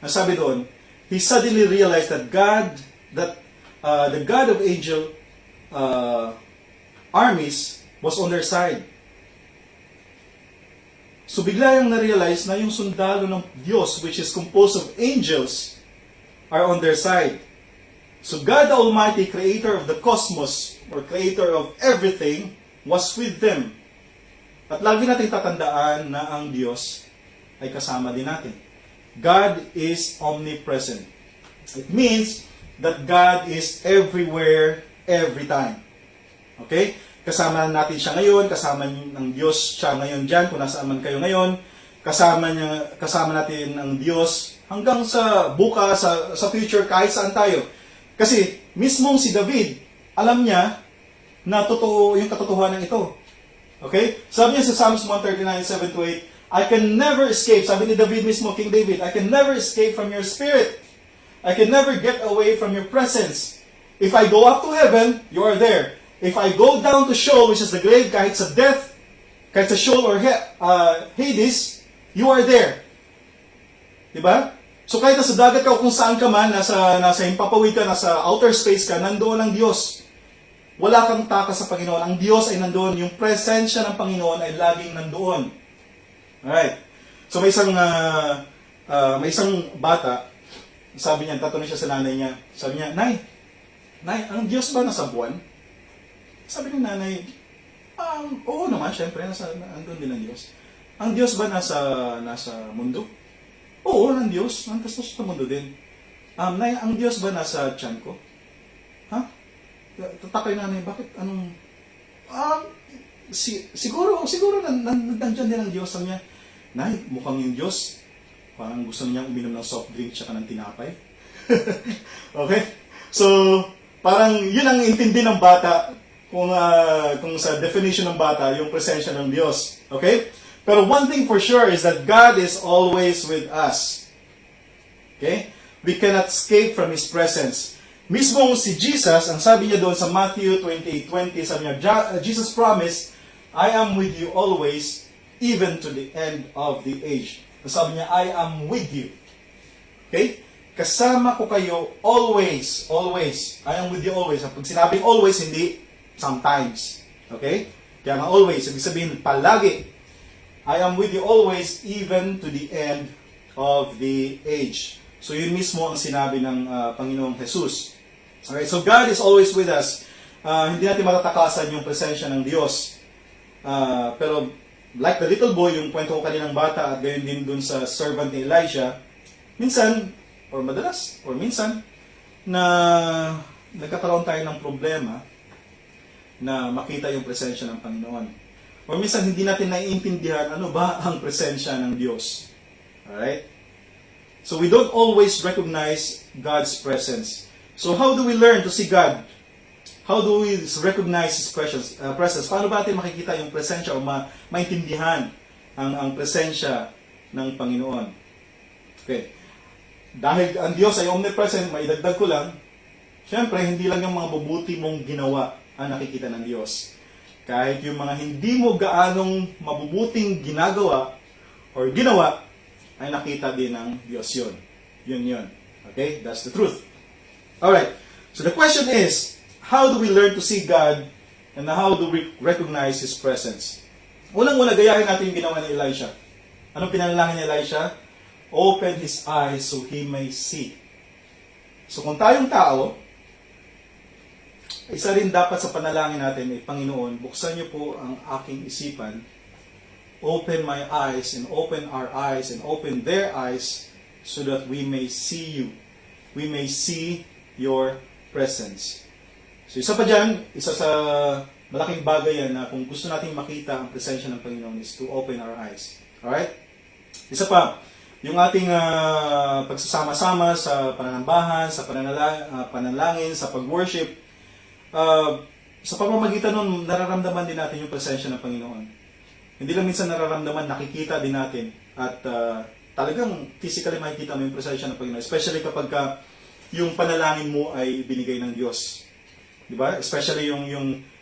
nasabi doon, he suddenly realized that the God of angel armies was on their side. So bigla yung na-realize na yung sundalo ng Diyos, which is composed of angels, are on their side. So God the Almighty, creator of the cosmos, or creator of everything, was with them. At lagi natin tatandaan na ang Diyos ay kasama din natin. God is omnipresent. It means that God is everywhere, every time. Okay? Kasama natin siya ngayon, kasama ng Diyos siya ngayon dyan, kung nasaan man kayo ngayon. Kasama natin ang Diyos hanggang sa bukas, sa future, kahit saan tayo. Kasi mismong si David, alam niya na totoo yung katotohanan ito. Okay? Sabi niya sa Psalms 139:7-8, I can never escape. Sabi ni David mismo, King David, I can never escape from your spirit. I can never get away from your presence. If I go up to heaven, you are there. If I go down to Sheol, which is the grave, kahit sa death, kahit sa Sheol or Hades, you are there. Diba? So kahit nasa dagat ka o kung saan ka man, nasa himpapawid ka, nasa outer space ka, nandoon ang Diyos. Wala kang takas sa Panginoon. Ang Diyos ay nandoon. Yung presensya ng Panginoon ay laging nandoon. Alright. So may isang bata, sabi niya, tatanong siya sa nanay niya. Sabi niya, Nay, ang Diyos ba nasa buwan? Sabi ng nanay, oo naman, syempre, andun din ang Diyos. Ang Diyos ba nasa mundo? Oo, ang Diyos. Nandun sa mundo din. Nay, ang Diyos ba nasa tiyan ko? Ha? Tatakay nanay, bakit? Anong... siguro nandiyan din ang Diyos. Sabi niya, Nay, mukhang yung Diyos, parang gusto niya uminom ng soft drink tsaka ng tinapay. Okay? So, parang yun ang intindi ng bata kung sa definition ng bata, yung presensya ng Diyos. Okay? Pero one thing for sure is that God is always with us. Okay? We cannot escape from His presence. Mismong si Jesus, ang sabi niya doon sa Matthew 28:20, sabi niya, Jesus promised, I am with you always, even to the end of the age. Sabi niya, I am with you. Okay? Kasama ko kayo always, always. I am with you always. Pag sinabing always, hindi sometimes. Okay? Kaya nga always, ibig sabihin palagi. I am with you always, even to the end of the age. So yun mismo ang sinabi ng Panginoong Jesus. Alright, so God is always with us. Hindi natin matatakasan yung presensya ng Diyos. Pero like the little boy, yung kwento ko kaninang bata at gayon din dun sa servant ni Elijah, minsan, or madalas, or minsan, na nagkakaroon tayo ng problema na makita yung presensya ng Panginoon. Or minsan hindi natin naiintindihan ano ba ang presensya ng Diyos. Alright? So we don't always recognize God's presence. So how do we learn to see God? How do we recognize His presence? Paano ba natin makikita yung presensya o maintindihan ang presensya ng Panginoon? Okay. Dahil ang Diyos ay omnipresent, maidagdag ko lang, syempre, hindi lang yung mga mabuti mong ginawa ang nakikita ng Diyos. Kahit yung mga hindi mo gaanong mabubuting ginagawa or ginawa, ay nakita din ng Diyos yun. Yun. Okay? That's the truth. Alright. So the question is, how do we learn to see God and how do we recognize His presence? Unang-una, gayahin natin yung ginawa ni Elisha. Anong pinanalangin ni Elisha? Open his eyes so he may see. So kung tayong tao, isa rin dapat sa panalangin natin ay, Panginoon, buksan niyo po ang aking isipan. Open my eyes and open our eyes and open their eyes so that we may see you. We may see your presence. So isa pa dyan, isa sa malaking bagay yan na kung gusto nating makita ang presensya ng Panginoon is to open our eyes. Alright? Isa pa, yung ating pagsasama-sama sa pananambahan, sa panalangin, sa pag-worship, sa pamamagitan nun, nararamdaman din natin yung presensya ng Panginoon. Hindi lang minsan nararamdaman, nakikita din natin. At talagang physically makikita mo yung presensya ng Panginoon. Especially kapag yung panalangin mo ay binigay ng Diyos. Diba? Especially yung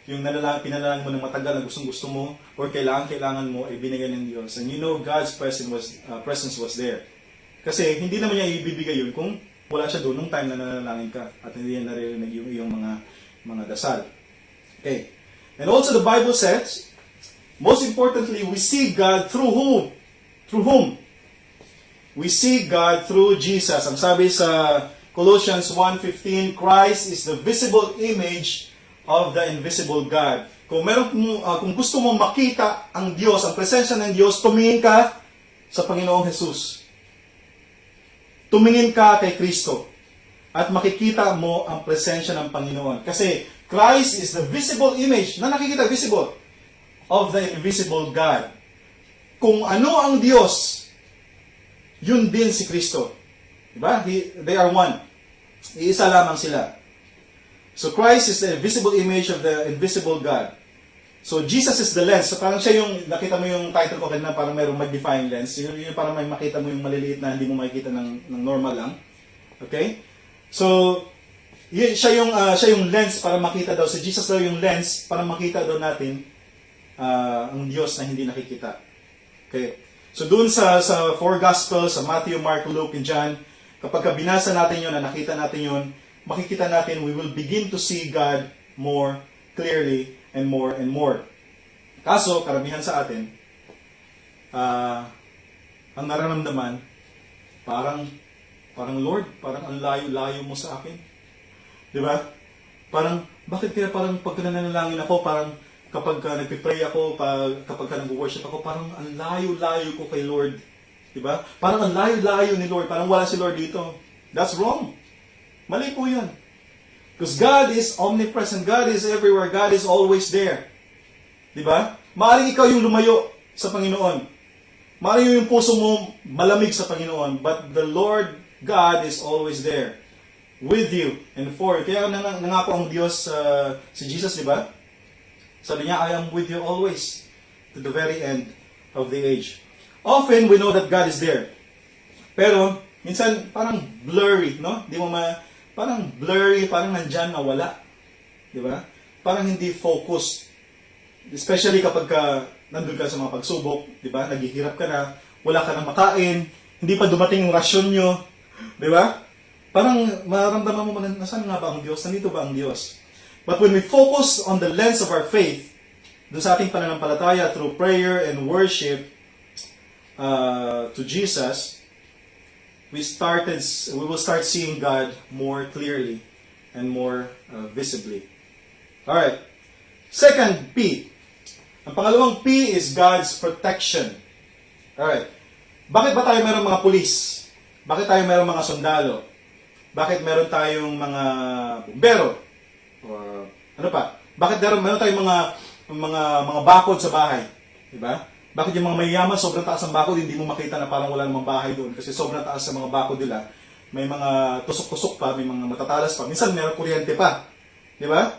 pinalangin mo ng matagal na gustong-gusto mo or kailangan mo ay binigay ng Diyos. And you know God's presence was there. Kasi hindi naman niya ibibigay yun kung wala siya doon nung time na nanalangin ka at hindi niya naririnig yung mga dasal. Okay. And also the Bible says, most importantly, we see God through whom? Through whom? We see God through Jesus. Ang sabi sa Colossians 1:15, Christ is the visible image of the invisible God. Kung gusto mong makita ang Diyos, ang presensya ng Diyos, tumingin ka sa Panginoong Jesus. tumingin ka kay Kristo at makikita mo ang presensya ng Panginoon. Kasi Christ is the visible image, na nakikita, visible, of the invisible God. Kung ano ang Diyos, yun din si Kristo. Diba? They are one. Iisa lamang sila. So Christ is the visible image of the invisible God. So Jesus is the lens. So parang siya yung, nakita mo yung title ko kanina, parang mayroong magnifying lens. Yung parang may makita mo yung maliliit na hindi mo makikita ng normal lang. Okay? So, siya yung lens para makita daw. Si Jesus daw yung lens para makita daw natin ang Diyos na hindi nakikita. Okay? So doon sa four Gospels, sa Matthew, Mark, Luke, and John, kapag binasa natin yun, na nakita natin yun, makikita natin, we will begin to see God more clearly and more and more. Kaso, karamihan sa atin, ang nararamdaman, parang Lord, parang ang layo-layo mo sa akin. Di ba? Parang, bakit kaya parang pagka nananalangin ako, parang kapag nagpipray ako, kapag nag-worship ako, parang ang layo-layo ko kay Lord. Di ba? Parang ang layo-layo ni Lord, parang wala si Lord dito. That's wrong. Mali po yun. Because God is omnipresent, God is everywhere, God is always there. Di ba? Maaaring ikaw yung lumayo sa Panginoon. Maaaring yung puso mo malamig sa Panginoon, but the Lord God is always there with you and for you. Kaya nangako ang Diyos si Jesus, di ba? Sabi niya, I am with you always to the very end of the age. Often we know that God is there. Pero minsan parang blurry, no? Parang blurry, parang nandyan na wala. Di ba? Parang hindi focused. Especially kapag nandun ka sa mga pagsubok, di ba? Naghihirap ka na, wala ka na makain, hindi pa dumating yung rasyon nyo. Di ba? Parang maramdaman mo, nasaan nga ba ang Diyos? Nandito ba ang Diyos? But when we focus on the lens of our faith, doon sa ating pananampalataya through prayer and worship to Jesus, we will start seeing God more clearly and more visibly. Alright. Second, P. Ang pangalawang P is God's protection. Alright. Bakit ba tayo mayroong mga pulis? Bakit tayo mayroong mga sundalo? Bakit meron tayong mga bumbero? Or ano pa? Bakit meron tayong mga bakod sa bahay? Diba? Bakit yung mga mayayaman, sobrang taas ang bakod, hindi mo makita na parang wala namang bahay doon kasi sobrang taas sa mga bakod nila. May mga tusok-tusok pa, may mga matatalas pa. Minsan meron kuryente pa. Diba?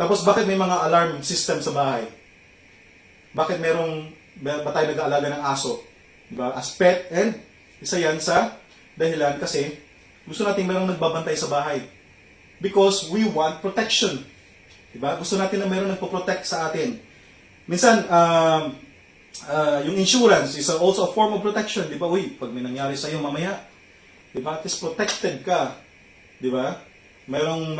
Tapos bakit may mga alarm system sa bahay? Bakit ba tayo nag-aalaga ng aso? Diba? As pet, and isa yan sa dahilan kasi gusto natin mayroong nagbabantay sa bahay. Because we want protection. Diba? Gusto natin na mayroong nagpo-protect sa atin. Minsan, yung insurance is also a form of protection. Diba? Uy, pag may nangyari sa'yo mamaya, diba? At least protected ka. Diba? Merong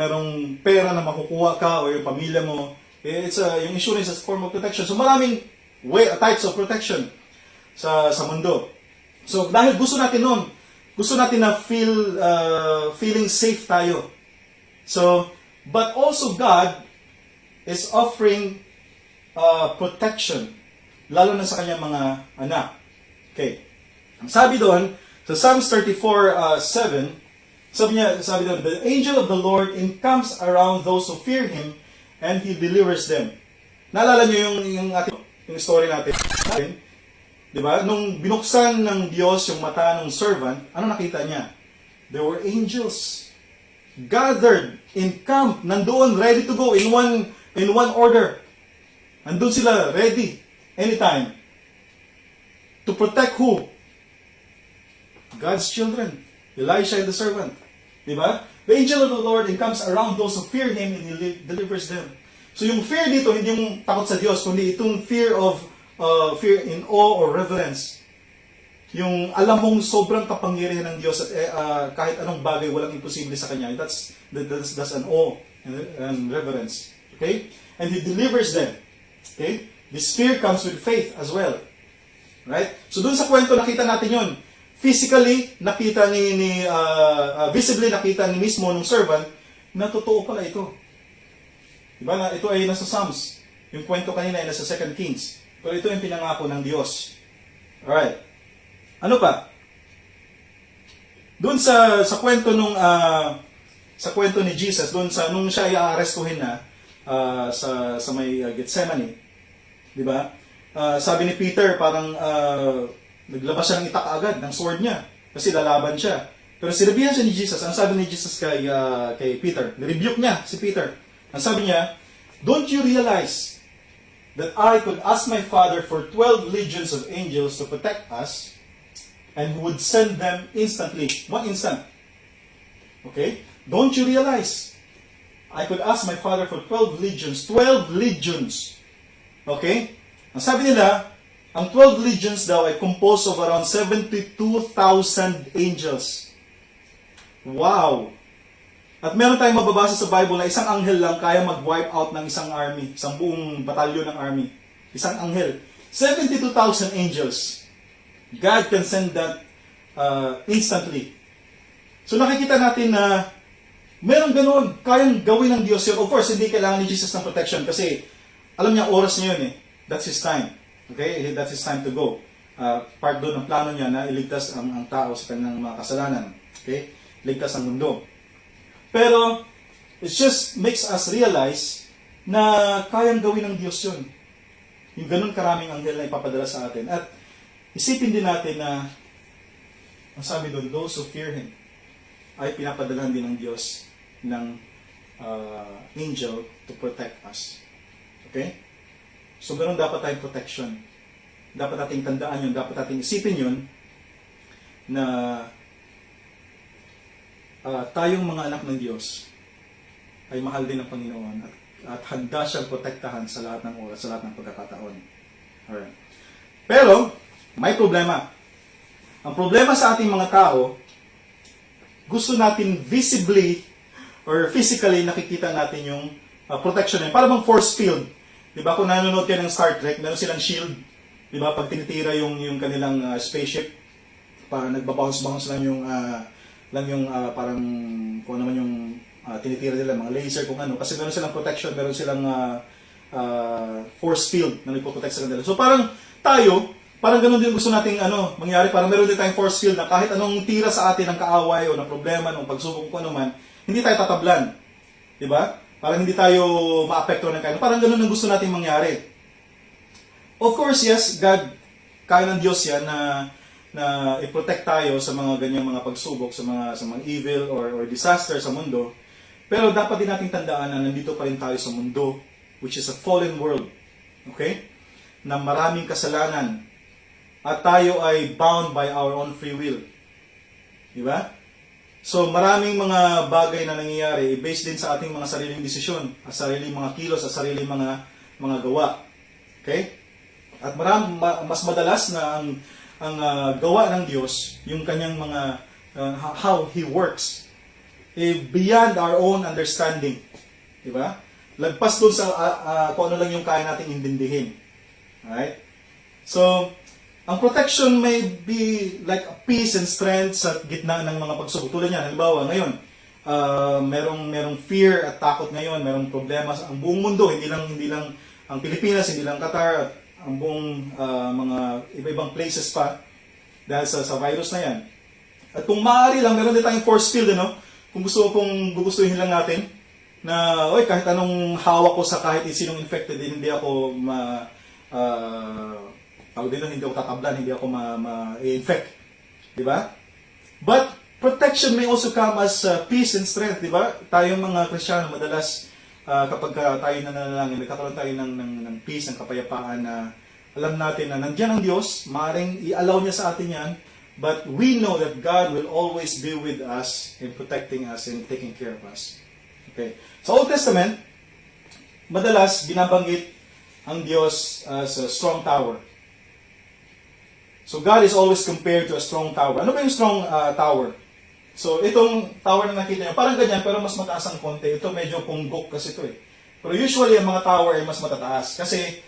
pera na makukuha ka o yung pamilya mo. Yung insurance is a form of protection. So maraming types of protection sa mundo. So dahil gusto natin nun, gusto natin na feeling safe tayo. So, but also God is offering protection, lalo na sa kanyang mga anak. Okay. Ang sabi doon, sa Psalms 34:7, sabi doon, the angel of the Lord encamps around those who fear Him, and He delivers them. Naalala niyo yung story natin? Diba? Nung binuksan ng Diyos yung mata ng servant, ano nakita niya? There were angels gathered in camp, nandoon, ready to go in one order. Nandun sila, ready, anytime. To protect who? God's children. Elisha and the servant. Diba? The angel of the Lord encamps around those who fear Him and He delivers them. So yung fear dito, hindi yung takot sa Diyos, kundi itong fear fear in awe or reverence. Yung alam mong sobrang kapangyarihan ng Diyos at kahit anong bagay walang imposible sa Kanya. That's an awe and reverence. Okay? And He delivers them. Okay? This fear comes with faith as well. Right? So dun sa kwento nakita natin yon. Physically nakita visibly nakita ni mismo ng servant na totoo pala ito. Diba na ito ay nasa Psalms. Yung kwento kanina ay nasa 2 Kings. Pero ito yung pinangako ng Diyos. Alright. Ano pa? Doon sa kwento sa kwento ni Jesus, doon sa nung siya i-aarestuhin na sa may Gethsemane, di ba? Sabi ni Peter, parang naglabas siya ng itak agad ng sword niya kasi lalaban siya. Pero sinabihan siya ni Jesus, ang sabi ni Jesus kay Peter, nirebuke niya si Peter. Ang sabi niya, "Don't you realize that I could ask my Father for 12 legions of angels to protect us, and He would send them instantly." One instant. Okay? Don't you realize I could ask my Father for 12 legions. 12 legions. Okay? Ang sabi nila, ang 12 legions daw ay composed of around 72,000 angels. Wow! At meron tayong mababasa sa Bible na isang anghel lang kaya mag-wipe out ng isang army, isang buong batalyon ng army. Isang anghel. 72,000 angels. God can send that instantly. So nakikita natin na meron ganun, kayang gawin ng Diyos yun. Of course, hindi kailangan ni Jesus ng protection kasi alam niya oras niya yun eh. That's His time. Okay? That's His time to go. Part doon ng plano niya na iligtas ang tao sa kanyang mga kasalanan. Okay? Ligtas ang mundo. Pero, it just makes us realize na kayang gawin ng Diyos yun. Yung ganun karaming anghel na ipapadala sa atin. At isipin din natin na, ang sabi doon, those who fear Him ay pinapadalahan din ng Diyos ng angel to protect us. Okay? So, ganun dapat tayong protection. Dapat nating tandaan yun, dapat nating isipin yun na tayong mga anak ng Diyos ay mahal din ng Panginoon at handa siyang protektahan sa lahat ng oras, sa lahat ng pagkakataon. Alright. Pero, may problema. Ang problema sa ating mga tao, gusto natin visibly or physically nakikita natin yung protection na yun. Para bang force field. Diba? Kung nanonood kayo ng Star Trek, meron silang shield. Diba? Pag tinitira yung kanilang spaceship, para nagbabounce-bounce lang yung parang kung ano man yung tinitira nila, mga laser, kung ano. Kasi meron silang protection, meron silang force field na nagpo-protect sa kanila. So parang tayo, parang ganun din gusto nating mangyari. Parang meron din tayong force field na kahit anong tira sa atin ng kaaway o ng problema, ng pagsubok ko ano man, hindi tayo tatablan. Diba? Parang hindi tayo maapekto ng kaya. Parang ganun ang gusto nating mangyari. Of course, yes, God, kaya ng Diyos yan na i-protect tayo sa mga ganyang mga pagsubok, sa mga evil or disaster sa mundo. Pero dapat din nating tandaan na nandito pa rin tayo sa mundo, which is a fallen world. Okay? Na maraming kasalanan. At tayo ay bound by our own free will. Diba? So maraming mga bagay na nangyayari, based din sa ating mga sariling desisyon, at sariling mga kilos, at sariling mga gawa. Okay? At mas madalas na ang gawa ng Diyos, yung kanyang mga, how He works, beyond our own understanding. Diba? Lagpas dun sa kung ano lang yung kaya nating intindihin. Alright? So, ang protection may be like a peace and strength sa gitna ng mga pagsubok. Tulad niyan, halimbawa, ngayon, merong fear at takot ngayon, merong problema sa ang buong mundo, hindi lang ang Pilipinas, hindi lang Qatar, at ang buong mga iba-ibang places pa dahil sa virus na yan. At kung maaari lang, meron din tayong force field, kung gugustuhin lang natin, na kahit anong hawak ko sa kahit sinong infected, hindi ako hindi ako tatablan, hindi ako ma-infect. Diba? But protection may also come as peace and strength. Diba? Tayong mga Kristiyano, madalas kapag tayo nananalangin, nagkakaroon tayo ng peace, ng kapayapaan na alam natin na nandiyan ang Diyos, maaaring i-allow niya sa atin yan, but we know that God will always be with us in protecting us and taking care of us. Okay. Sa Old Testament, madalas binabanggit ang Diyos as a strong tower. So God is always compared to a strong tower. Ano ba yung strong tower? So itong tower na nakita niyo, parang ganyan pero mas mataas ang konti. Ito medyo punggok kasi ito eh. Pero usually ang mga tower ay mas matataas kasi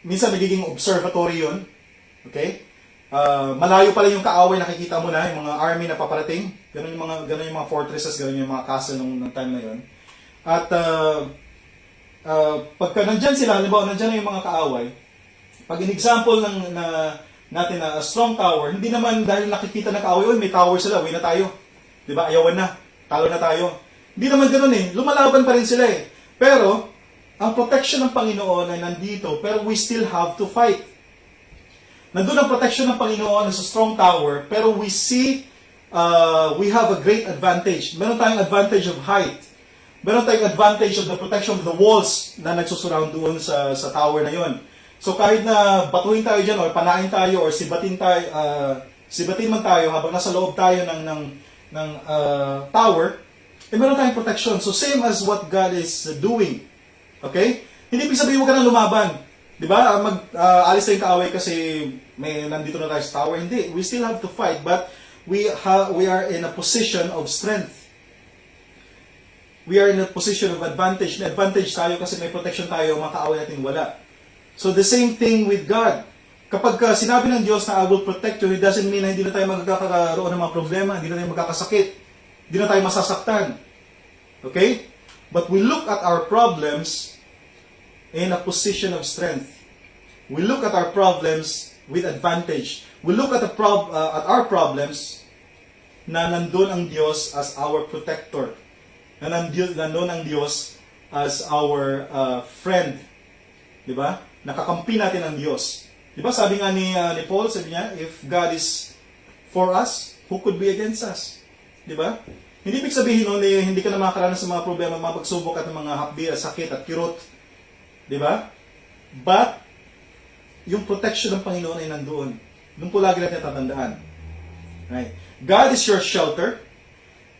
minsan nagiging observatory yun. Okay? Malayo pala yung kaaway, nakikita mo na yung mga army na paparating. Ganun yung mga fortresses, ganun yung mga castle nung time na yun. At pagka nandyan sila, halimbawa nandyan na yung mga kaaway, pag in-example na natin na a strong tower, hindi naman dahil nakikita ng kaaway, may tower sila, uwi na tayo. Di ba? Ayawan na. Talo na tayo. Hindi naman ganoon eh. Lumalaban pa rin sila eh. Pero, ang protection ng Panginoon ay nandito, pero we still have to fight. Nandun ang protection ng Panginoon sa strong tower, pero we see, we have a great advantage. Meron tayong advantage of height. Meron tayong advantage of the protection of the walls na nagsusurround doon sa tower na yon. So kahit na batuhin tayo dyan, or panain tayo, or sibatin man tayo habang nasa loob tayo ng tower, meron tayong protection. So same as what God is doing. Okay? Hindi ibig sabihin huwag ka nang lumaban. Di ba? Alis tayong kaaway kasi nandito na tayo sa tower. Hindi. We still have to fight, but we are in a position of strength. We are in a position of advantage. May advantage tayo kasi may protection tayo, mga kaaway natin wala. So the same thing with God. Kapag sinabi ng Diyos na I will protect you, it doesn't mean na hindi na tayo magkakaroon ng mga problema, hindi na tayo magkakasakit, hindi na tayo masasaktan. Okay? But we look at our problems in a position of strength. We look at our problems with advantage. We look at our problems na nandun ang Diyos as our protector. Na nandun ang Diyos as our friend. Diba? Nakakampi natin ang Diyos. Diba? Sabi nga ni Paul, sabi niya, if God is for us, who could be against us? Diba? Hindi ibig sabihin nun, hindi ka na makakaranas sa mga problema, mga pagsubok at mga hapdi at sakit at kirot. Diba? But, yung protection ng Panginoon ay nandoon. Doon po lagi natin tatandaan. Right? God is your shelter.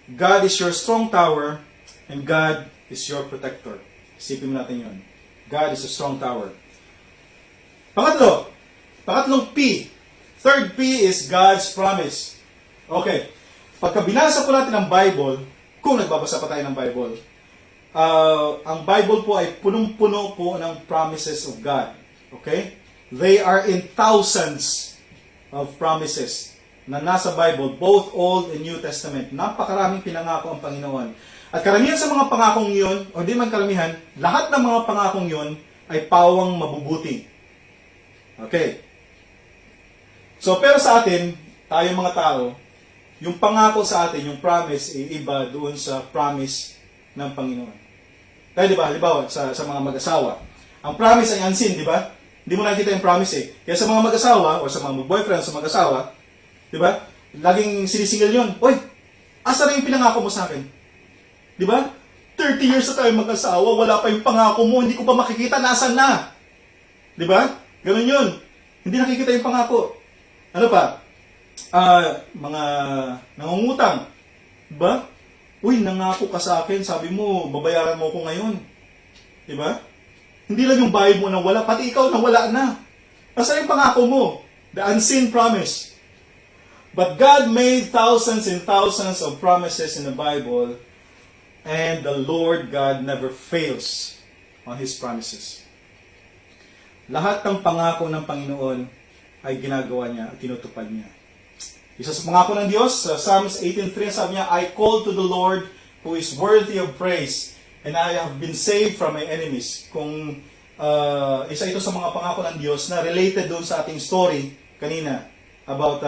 God is your strong tower. And God is your protector. Isipin mo natin yun. God is a strong tower. Pangatlong P. Third P is God's promise. Okay. Pagka binasa po natin ang Bible, kung nagbabasa pa tayo ng Bible, ang Bible po ay punong-puno po ng promises of God. Okay? They are in thousands of promises na nasa Bible, both Old and New Testament. Napakaraming pinangako ang Panginoon. At karamihan sa mga pangakong yun, o di man karamihan, lahat ng mga pangakong yun ay pawang mabubuti. Okay. So, pero sa atin, tayong mga tao, yung pangako sa atin, yung promise, ay iba doon sa promise ng Panginoon. Kaya di ba, halimbawa, sa mga mag-asawa, ang promise ay unseen, di ba? Hindi mo nakikita yung promise eh. Kaya sa mga mag-asawa, o sa mga boyfriend, sa mag-asawa, di ba? Laging sinisingil yun. Oy, asa na yung pinangako mo sa akin? Di ba? 30 years na tayo mag-asawa, wala pa yung pangako mo, hindi ko pa makikita, nasan na? Di ba? Ganun yun. Hindi nakikita yung pangako. Ano pa? Mga nangungutang. Diba? Uy, nangako ka sa akin. Sabi mo, babayaran mo ko ngayon. Diba? Hindi lang yung bayad mo na wala. Pati ikaw na wala na. Nasa yung pangako mo? The unseen promise. But God made thousands and thousands of promises in the Bible. And the Lord God never fails on His promises. Lahat ng pangako ng Panginoon ay ginagawa niya at tinutupad niya. Isa sa pangako ng Diyos, sa Psalms 18:3, sabi niya, I call to the Lord who is worthy of praise, and I have been saved from my enemies. Kung isa ito sa mga pangako ng Diyos na related doon sa ating story kanina about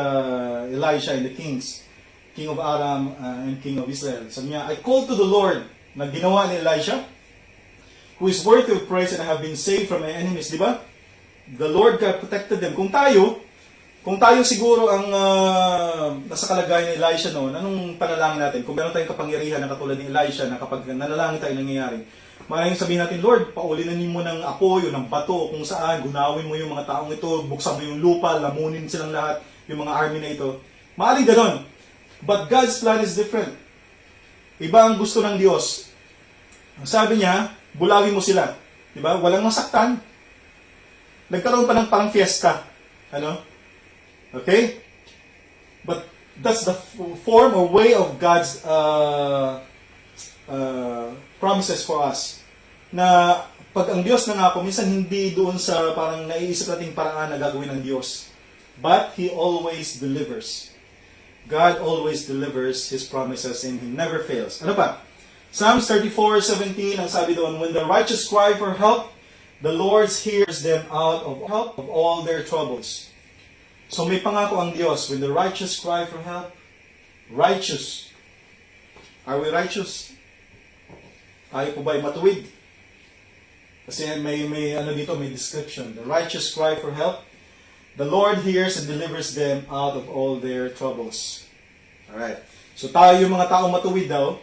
Elisha and the kings, King of Aram and King of Israel. Sabi niya, I call to the Lord na ginawa ni Elisha, who is worthy of praise, and I have been saved from my enemies. Di ba? The Lord God protected them. Kung tayo siguro ang nasa kalagayan ni Elisha noon, anong panalangin natin? Kung meron tayong kapangyarihan na katulad ni Elisha na kapag nanalangin tayo nangyayari, maaaring sabihin natin, Lord, paulinanin mo ng apoy o ng bato kung saan, gunawin mo yung mga taong ito, buksan mo yung lupa, lamunin silang lahat, yung mga army na ito. Maaaring ganon. But God's plan is different. Iba ang gusto ng Diyos. Ang sabi niya, bulawin mo sila. Diba? Walang nasaktan. Nagkaroon pa ng parang fiesta. Ano? Okay? But that's the form or way of God's promises for us. Na pag ang Diyos nangako, minsan hindi doon sa parang naiisip nating paraan na gagawin ng Diyos. But He always delivers. God always delivers His promises and He never fails. Ano pa? Psalms 34:17, ang sabi doon, when the righteous cry for help, the Lord hears them out of all their troubles. So may pangako ang Diyos, when the righteous cry for help, righteous. Are we righteous? Tayo po ba'y matuwid? Kasi may ano dito, may description. The righteous cry for help. The Lord hears and delivers them out of all their troubles. Alright. So tayo yung mga taong matuwid daw,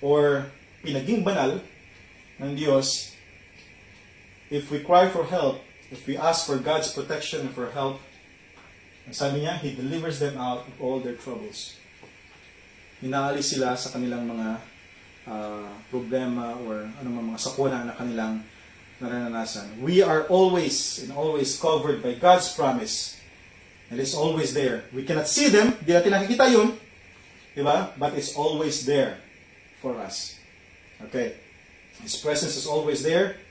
or pinaging banal ng Diyos, if we cry for help, if we ask for God's protection and for help, sabi niya, He delivers them out of all their troubles. Inaalis sila sa kanilang mga problema or anumang mga sakuna na kanilang naranasan. We are always and always covered by God's promise. And it's always there. We cannot see them, di natin nakikita yun, diba? But it's always there for us. Okay. His presence is always there.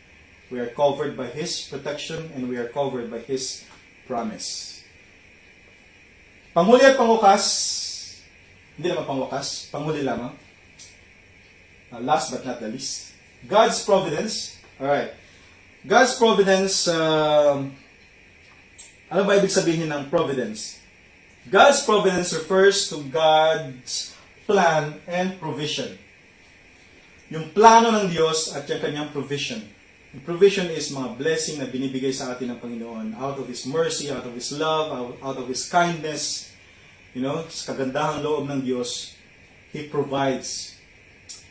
We are covered by His protection and we are covered by His promise. Panghuli at pangwakas, hindi naman pangwakas, panghuli lamang. Last but not the least, God's providence. Alright. God's providence, ano ba ibig sabihin ng providence? God's providence refers to God's plan and provision. Yung plano ng Diyos at yung kanyang provision. Yung provision is mga blessing na binibigay sa atin ng Panginoon out of His mercy, out of His love, out of His kindness. You know, sa kagandahang loob ng Diyos, He provides.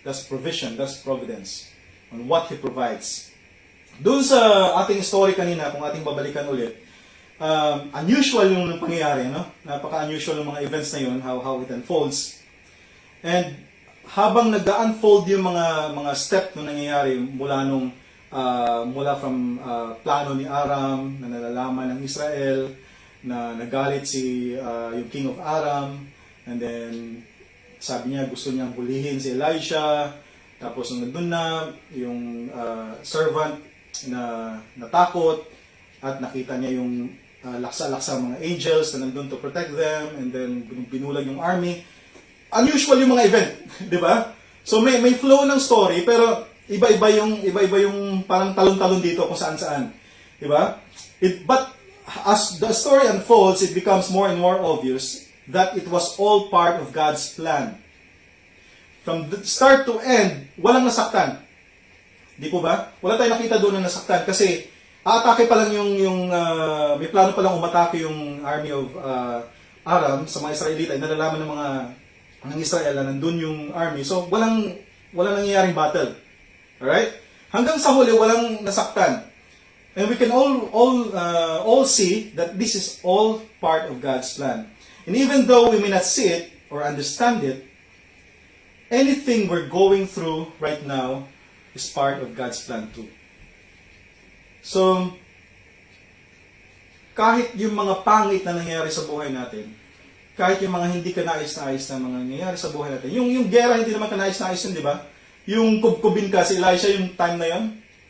That's provision, that's providence on what He provides. Doon sa ating story kanina, kung ating babalikan ulit, unusual yung pangyayari, no? Napaka-unusual yung mga events na yun, how it unfolds. And habang nag-unfold yung mga step na nangyayari mula from plano ni Aram na nalalaman ng Israel na nagalit yung king of Aram, and then sabi niya gusto niyang hulihin si Elisha, tapos nandun na yung servant na natakot at nakita niya yung laksa-laksa mga angels na nandun to protect them, and then binulag yung army. Unusual yung mga event, di ba? So may flow ng story, pero iba-iba yung parang talon-talon dito kung saan-saan. Di ba? But as the story unfolds, it becomes more and more obvious that it was all part of God's plan. From the start to end, walang nasaktan. Di po ba? Wala tayong nakita doon na nasaktan kasi aatake pa lang may plano pa lang umatake yung army of Aram sa mga Israelita. Nalalaman ng Israel na nandun yung army. So walang nangyayaring battle. Alright? Hanggang sa huli, walang nasaktan. And we can all see that this is all part of God's plan. And even though we may not see it or understand it, anything we're going through right now is part of God's plan too. So, kahit yung mga pangit na nangyayari sa buhay natin, kahit yung mga hindi kanais-nais na mga nangyayari sa buhay natin, yung gera hindi naman kanais-nais yun, di ba? Yung kubkubin ka, si Elisha yung time na yun,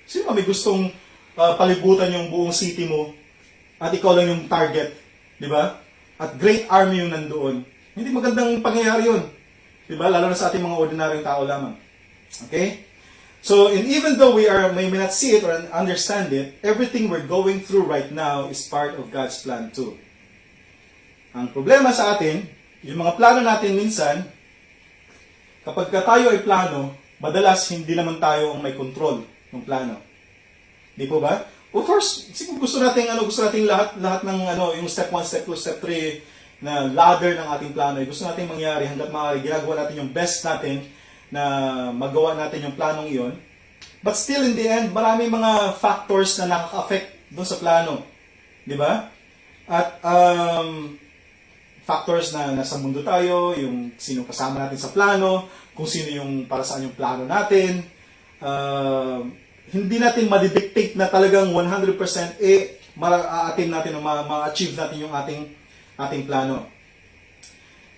sino may gustong palibutan yung buong city mo at ikaw lang yung target, di ba? At great army yung nandoon. Hindi magandang pangyayari yun. Di ba? Lalo na sa ating mga ordinaryong tao lamang. Okay? So, and even though we may not see it or understand it, everything we're going through right now is part of God's plan too. Ang problema sa atin, yung mga plano natin minsan, kapag tayo ay plano, madalas hindi naman tayo ang may control ng plano. Di po ba? Of course, gusto natin lahat ng yung step 1, step 2, step 3 na ladder ng ating plano. Gusto natin mangyari hangga't maaari, ginagawa natin yung best natin na magawa natin yung planong iyon. But still in the end, marami mga factors na nakaka-affect doon sa plano. Di ba? At factors na nasa mundo tayo, yung sino kasama natin sa plano, kung sino yung para saan yung plano natin. Hindi natin madidictate na talagang 100% ma-attain natin o ma-achieve natin yung ating plano.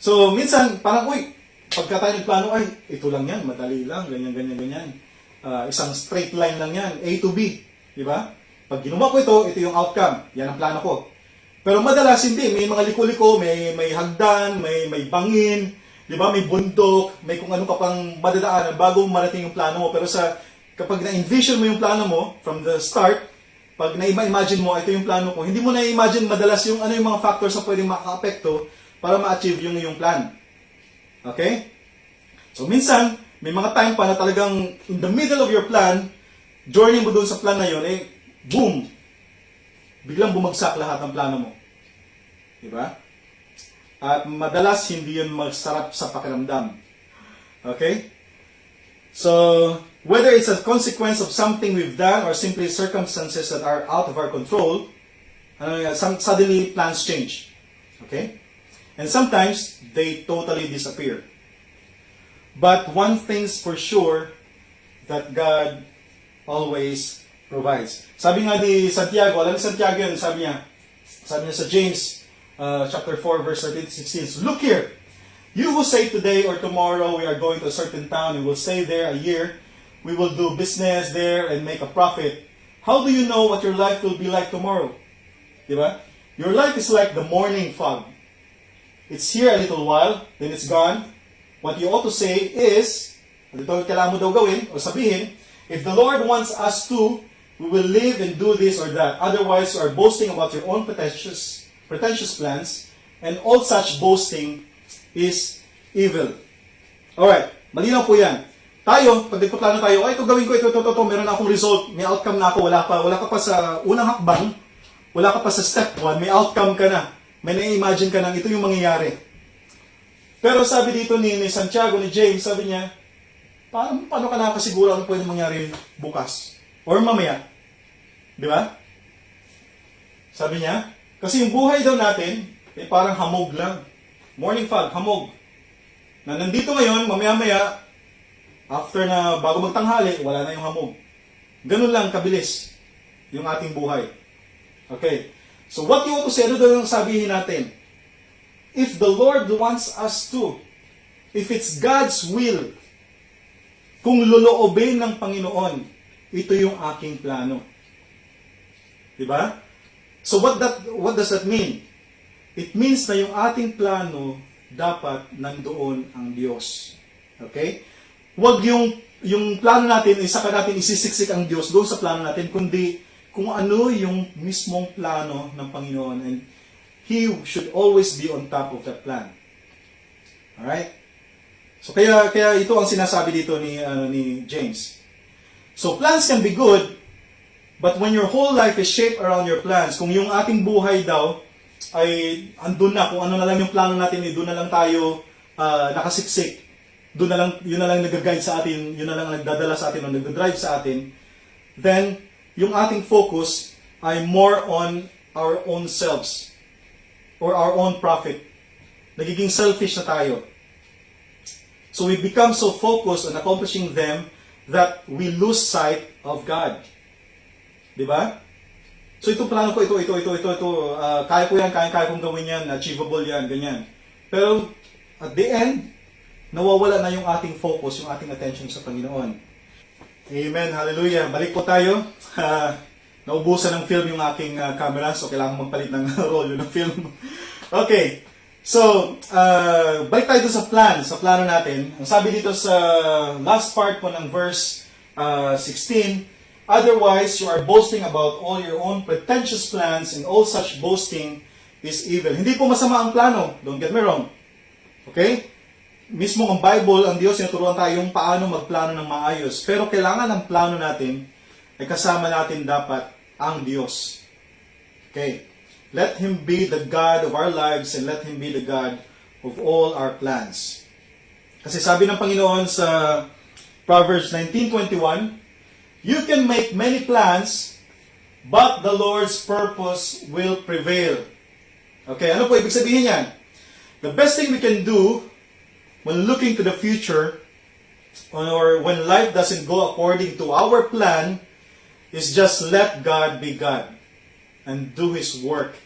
So, minsan, parang, pagka tayo nagplano, ito lang yan, madali lang, ganyan. Isang straight line lang yan, A to B. Di ba? Pag ginawa ko ito yung outcome. Yan ang plano ko. Pero madalas hindi, may mga liko-liko, may hagdan, may bangin, di ba? May bundok, may kung ano ka pang madadaanan bago marating yung plano mo. Pero kapag na-envision mo yung plano mo from the start, pag na-imagine mo, ito yung plano ko, hindi mo na-imagine madalas yung ano yung mga factors na pwedeng maka-apekto para ma-achieve yung iyong plan. Okay? So minsan, may mga time pa na talagang in the middle of your plan, journey mo dun sa plan na yun, boom! Biglang bumagsak lahat ng plano mo. Diba? At madalas, hindi yun masarap sa pakiramdam. Okay? So, whether it's a consequence of something we've done or simply circumstances that are out of our control, suddenly plans change. Okay? And sometimes, they totally disappear. But one thing's for sure, that God always provides. Sabi nga ni Santiago, alam ni Santiago yun, sabi niya sa James chapter 4 verse 13-16, look here, you who say today or tomorrow we are going to a certain town and will stay there a year, we will do business there and make a profit. How do you know what your life will be like tomorrow? Diba? Your life is like the morning fog. It's here a little while, then it's gone. What you ought to say is, ito kailangan mo daw gawin o sabihin, if the Lord wants us to, we will live and do this or that. Otherwise, you are boasting about your own pretentious plans, and all such boasting is evil. Alright, malinaw po yan. Tayo, pag nagpaplano tayo, ito gawin ko, ito, meron na akong result, may outcome na ako, wala ka pa sa unang hakbang, wala ka pa sa step 1, may outcome ka na. May na-imagine ka na, ito yung mangyayari. Pero sabi dito ni Santiago, ni James, sabi niya, paano ka nakakasiguro ano pwede mangyari bukas? Or mamaya? Di ba? Sabi niya, kasi yung buhay daw natin, parang hamog lang. Morning fog, hamog. Na nandito ngayon, mamaya-maya, after na bago magtanghali, wala na yung hamog. Ganun lang kabilis yung ating buhay. Okay. So what you want to say, ano daw yung sabihin natin? If the Lord wants us to, if it's God's will, kung loloobin ng Panginoon, ito yung aking plano. Diba? So what does that mean? It means na yung ating plano, dapat nandoon ang Diyos. Okay? Huwag yung plano natin, saka natin isisiksik ang Diyos doon sa plano natin, kundi kung ano yung mismong plano ng Panginoon, and He should always be on top of that plan. Alright? So kaya ito ang sinasabi dito ni James. So plans can be good, but when your whole life is shaped around your plans, kung yung ating buhay daw ay andun na, kung ano na lang yung plano natin, doon na lang tayo nakasiksik, yun na lang nag-guide sa atin, yun na lang nagdadala sa atin o nagdadrive sa atin, then yung ating focus ay more on our own selves or our own profit. Nagiging selfish na tayo. So we become so focused on accomplishing them that we lose sight of God. Diba? So ito plano ko, ito. Kaya ko yan, kaya kong gawin yan, achievable yan, ganyan. Pero at the end, nawawala na yung ating focus, yung ating attention sa Panginoon. Amen, hallelujah. Balik po tayo. Naubusan ng film yung aking camera, so kailangan magpalit ng roll ng film. Okay. So, balik tayo sa plano natin. Ang sabi dito sa last part po ng verse 16, otherwise you are boasting about all your own pretentious plans, and all such boasting is evil. Hindi po masama ang plano, don't get me wrong. Okay? Mismo ang Bible, ang Diyos, tinuturuan tayo yung paano magplano ng maayos. Pero kailangan ang plano natin ay kasama natin dapat ang Diyos. Okay? Let Him be the God of our lives, and let Him be the God of all our plans. Kasi sabi ng Panginoon sa Proverbs 19:21, you can make many plans, but the Lord's purpose will prevail. Okay, ano po ibig sabihin yan? The best thing we can do when looking to the future, or when life doesn't go according to our plan, is just let God be God and do His work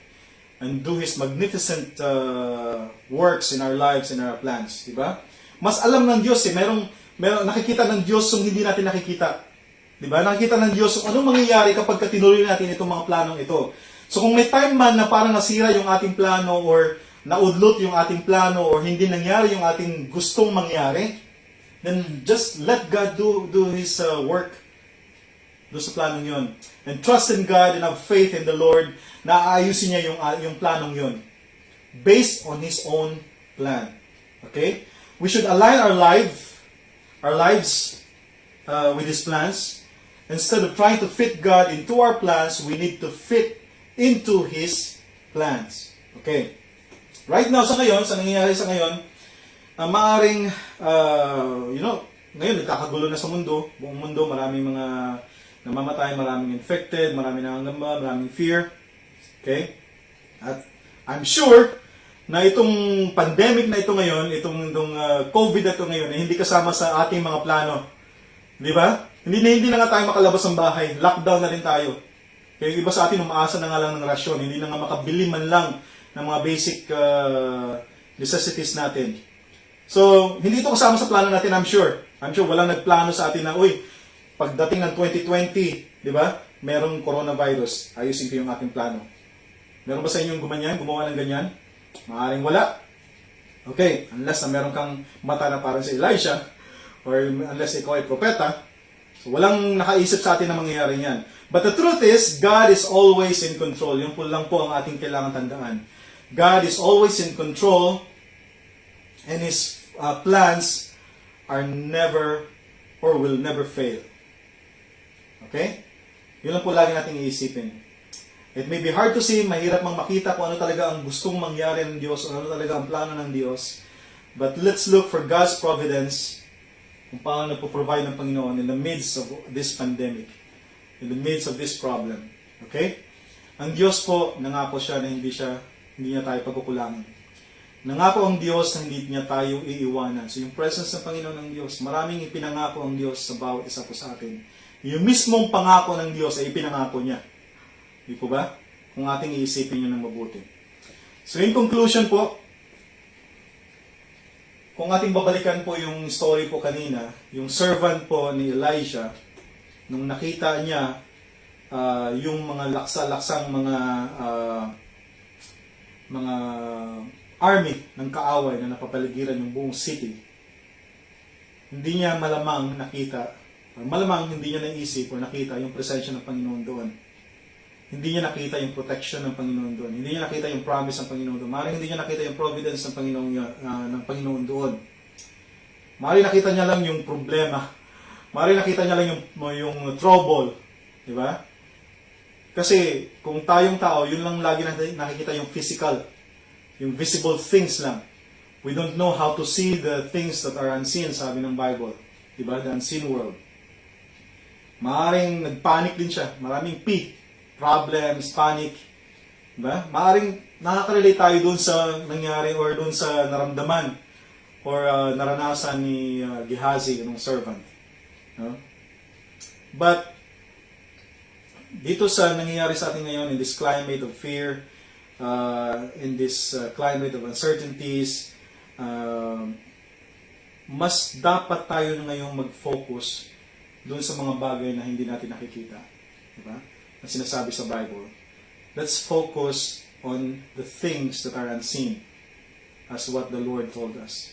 and do His magnificent works in our lives and our plans, di ba? Mas alam ng Diyos merong nakikita ng Diyos yung hindi natin nakikita. Di ba? Nakikita ng Diyos kung anong mangyayari kapag tinuloy natin itong mga planong ito. So kung may time man na parang nasira yung ating plano, or naudlot yung ating plano, or hindi nangyari yung ating gustong mangyari, then just let God do His work. doon sa planong yun. And trust in God and have faith in the Lord na aayusin niya yung planong yun. Based on His own plan. Okay? We should align our lives with His plans. Instead of trying to fit God into our plans, we need to fit into His plans. Okay? Right now, sa nangyayari sa ngayon, maaring, ngayon nagkakagulo na sa mundo, buong mundo, maraming mga namamatay, maraming infected, maraming nangangamba, maraming fear. Okay? At I'm sure na itong pandemic na ito ngayon, itong COVID na ito ngayon, hindi kasama sa ating mga plano. Di ba? Hindi na nga tayo makalabas ng bahay. Lockdown na rin tayo. Kaya yung iba sa atin, umaasa na nga lang ng rasyon. Hindi na nga makabili man lang ng mga basic necessities natin. So, hindi ito kasama sa plano natin, I'm sure. I'm sure walang nagplano sa atin na, pagdating ng 2020, di ba? Merong coronavirus. Ayusin ko yung ating plano. Meron ba sa inyong gumawa ng ganyan? Maaring wala. Okay, unless na meron kang mata na parang si Elisha, or unless ikaw ay propeta, so walang nakaisip sa atin na mangyayari yan. But the truth is, God is always in control. Yung po lang po ang ating kailangan tandaan. God is always in control, and His plans are never or will never fail. Okay? Yun lang po lagi nating iisipin. It may be hard to see, mahirap mang makita kung ano talaga ang gustong mangyari ng Diyos, o ano talaga ang plano ng Diyos. But let's look for God's providence, kung paano nagpo-provide ng Panginoon in the midst of this pandemic, in the midst of this problem. Okay? Ang Diyos po, nangako siya na hindi niya tayo pagkukulangin. Nangako ang Diyos na hindi niya tayo iiwanan. So yung presence ng Panginoon ng Diyos, maraming ipinangako ang Diyos sa bawat isa po sa atin. Yung mismong pangako ng Diyos ay ipinangako niya. Di po ba? Kung ating iisipin nyo ng mabuti. So in conclusion po, kung ating babalikan po yung story po kanina, yung servant po ni Elijah, nung nakita niya yung mga laksa-laksang mga army ng kaaway na napapaligiran yung buong city, hindi niya malamang nakita, or malamang hindi niya naisip o nakita yung presensya ng Panginoon doon. Hindi niya nakita yung protection ng Panginoon doon. Hindi niya nakita yung promise ng Panginoon doon. Maaaring hindi niya nakita yung providence ng Panginoon doon. Maaaring nakita niya lang yung problema. Maaaring nakita niya lang yung trouble. Di ba? Kasi kung tayong tao, yun lang lagi nakikita yung physical, yung visible things lang. We don't know how to see the things that are unseen, sabi ng Bible. Di ba? The unseen world. Maaaring nagpanic din siya. Maraming problems, panic. Diba? Maaring nakaka-relate tayo dun sa nangyari or dun sa naramdaman or naranasan ni Gehazi, ng servant. No? But, dito sa nangyayari sa atin ngayon in this climate of fear, in this climate of uncertainties, mas dapat tayo ngayong mag-focus dun sa mga bagay na hindi natin nakikita. Diba? Na sinasabi sa Bible. Let's focus on the things that are unseen as what the Lord told us.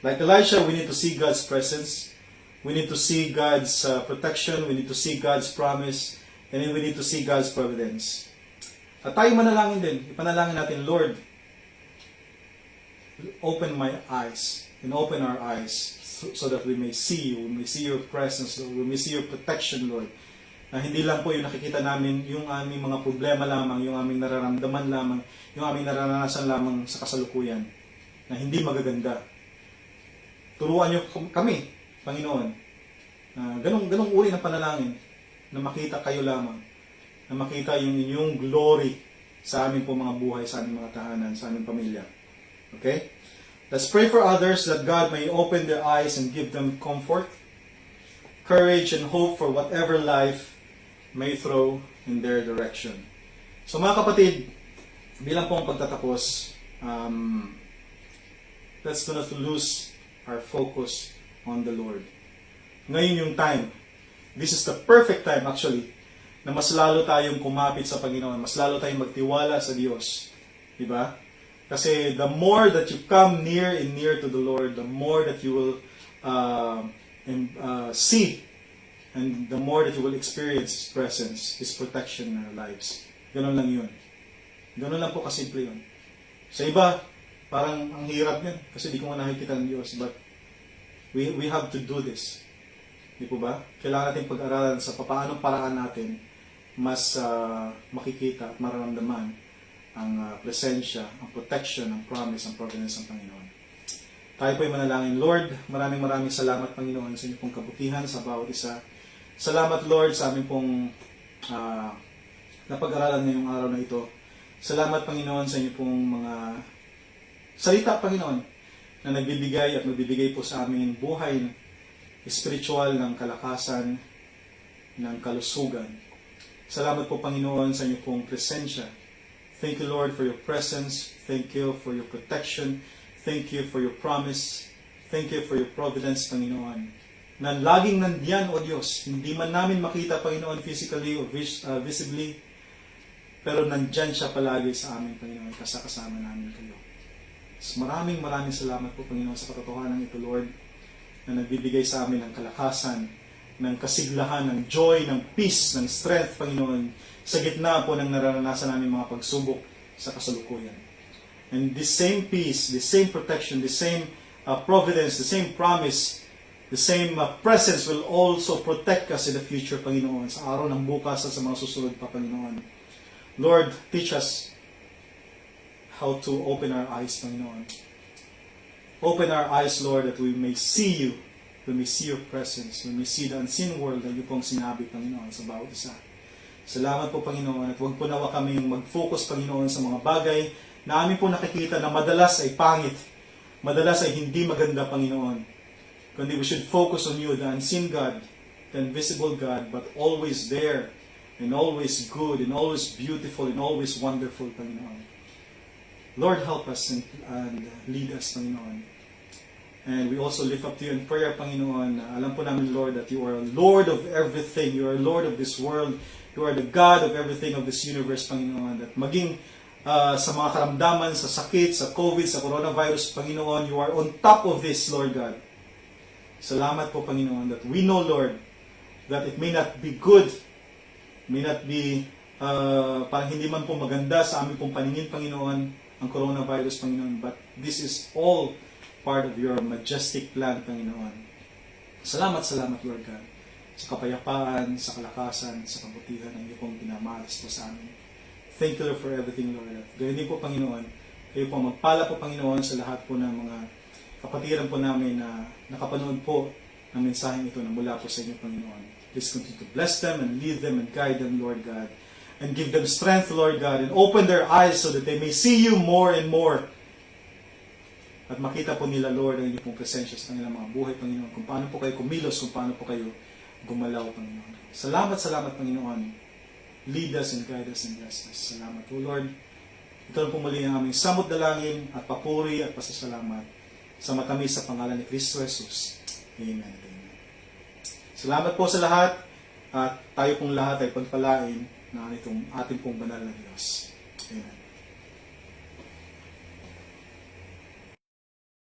Like Elisha, we need to see God's presence. We need to see God's protection. We need to see God's promise. And then we need to see God's providence. At tayo manalangin din. Ipanalangin natin, Lord, open my eyes and open our eyes so that we may see you. We may see your presence, Lord. We may see your protection, Lord. Na hindi lang po yung nakikita namin yung aming mga problema lamang, yung aming nararamdaman lamang, yung aming naranasan lamang sa kasalukuyan, na hindi magaganda. Turuan niyo kami, Panginoon, na ganong uri ng panalangin, na makita kayo lamang, na makita yung inyong glory sa aming po mga buhay, sa aming mga tahanan, sa aming pamilya. Okay? Let's pray for others that God may open their eyes and give them comfort, courage, and hope for whatever life may throw in their direction. So mga kapatid, bilang pong pagtatapos, let's not lose our focus on the Lord. Ngayon yung time. This is the perfect time actually, na mas lalo tayong kumapit sa Panginoon, mas lalo tayong magtiwala sa Diyos. Diba? Kasi the more that you come near and near to the Lord, the more that you will see And the more that you will experience His presence, His protection in our lives. Ganun lang yun. Ganun lang po kasimple yun. Sa iba, parang ang hirap yun kasi di ko nga nakikita ng Diyos. But we have to do this. Di po ba? Kailangan natin pag-aralan sa paano paraan natin mas makikita at mararamdaman ang presensya, ang protection, ang promise, ang providence ng Panginoon. Tayo po ay manalangin. Lord, maraming salamat Panginoon sa inyong pong kabutihan sa bawat isa. Salamat Lord sa aming pong napag-aralan ngayong araw na ito. Salamat Panginoon sa inyong pong mga salita Panginoon na nagbibigay at magbibigay po sa amin buhay spiritual ng kalakasan, ng kalusugan. Salamat po Panginoon sa inyong pong presensya. Thank you Lord for your presence. Thank you for your protection. Thank you for your promise. Thank you for your providence Panginoon. Na laging nandiyan o Diyos. Hindi man namin makita Panginoon physically o visibly, pero nandyan siya palagi sa amin Panginoon, kasama namin kayo. Maraming salamat po Panginoon sa katotohanan ito Lord, na nagbibigay sa amin ng kalakasan, ng kasiglahan, ng joy, ng peace, ng strength Panginoon, sa gitna po ng nararanasan namin mga pagsubok sa kasalukuyan. And this same peace, the same protection, the same providence, the same promise, the same presence will also protect us in the future, Panginoon, sa araw ng bukas at sa mga susunod pa, Panginoon. Lord, teach us how to open our eyes, Panginoon. Open our eyes, Lord, that we may see you, we may see your presence, we may see the unseen world na iyo pong sinabi, Panginoon, sa bawat isa. Salamat po, Panginoon, at huwag po nawa kami mag-focus, Panginoon, sa mga bagay na amin po nakikita na madalas ay pangit, madalas ay hindi maganda, Panginoon. Kundi we should focus on you, the unseen God, the invisible God, but always there, and always good, and always beautiful, and always wonderful, Panginoon. Lord, help us and lead us, Panginoon. And we also lift up to you in prayer, Panginoon. Alam po namin, Lord, that you are Lord of everything. You are Lord of this world. You are the God of everything of this universe, Panginoon. That maging sa mga karamdaman, sa sakit, sa COVID, sa coronavirus, Panginoon, you are on top of this, Lord God. Salamat po, Panginoon, that we know, Lord, that it may not be good, may not be, parang hindi man po maganda sa aming pong paningin, Panginoon, ang coronavirus, Panginoon, but this is all part of your majestic plan, Panginoon. Salamat, Lord God, sa kapayapaan, sa kalakasan, sa kabutihan na iyo pong pinamalas po sa amin. Thank you, Lord, for everything, Lord. Ganyan din po, Panginoon, kayo po magpala po, Panginoon, sa lahat po ng mga kapatiran po namin na nakapanood po ng mensaheng ito na mula po sa inyo, Panginoon. Please continue to bless them and lead them and guide them, Lord God. And give them strength, Lord God, and open their eyes so that they may see you more and more. At makita po nila, Lord, ang inyong pong presensya sa kanilang mga buhay, Panginoon, kung paano po kayo kumilos, kung paano po kayo gumalaw, Panginoon. Salamat, Panginoon. Lead us and guide us and bless us. Salamat po, Lord. Ito na po muli ang aming samot dalangin at papuri at pasasalamat sa matamis sa pangalan ni Kristo Jesus. Amen. Amen. Salamat po sa lahat at tayo pong lahat ay pagpalain ng ating pong banal na Diyos. Amen.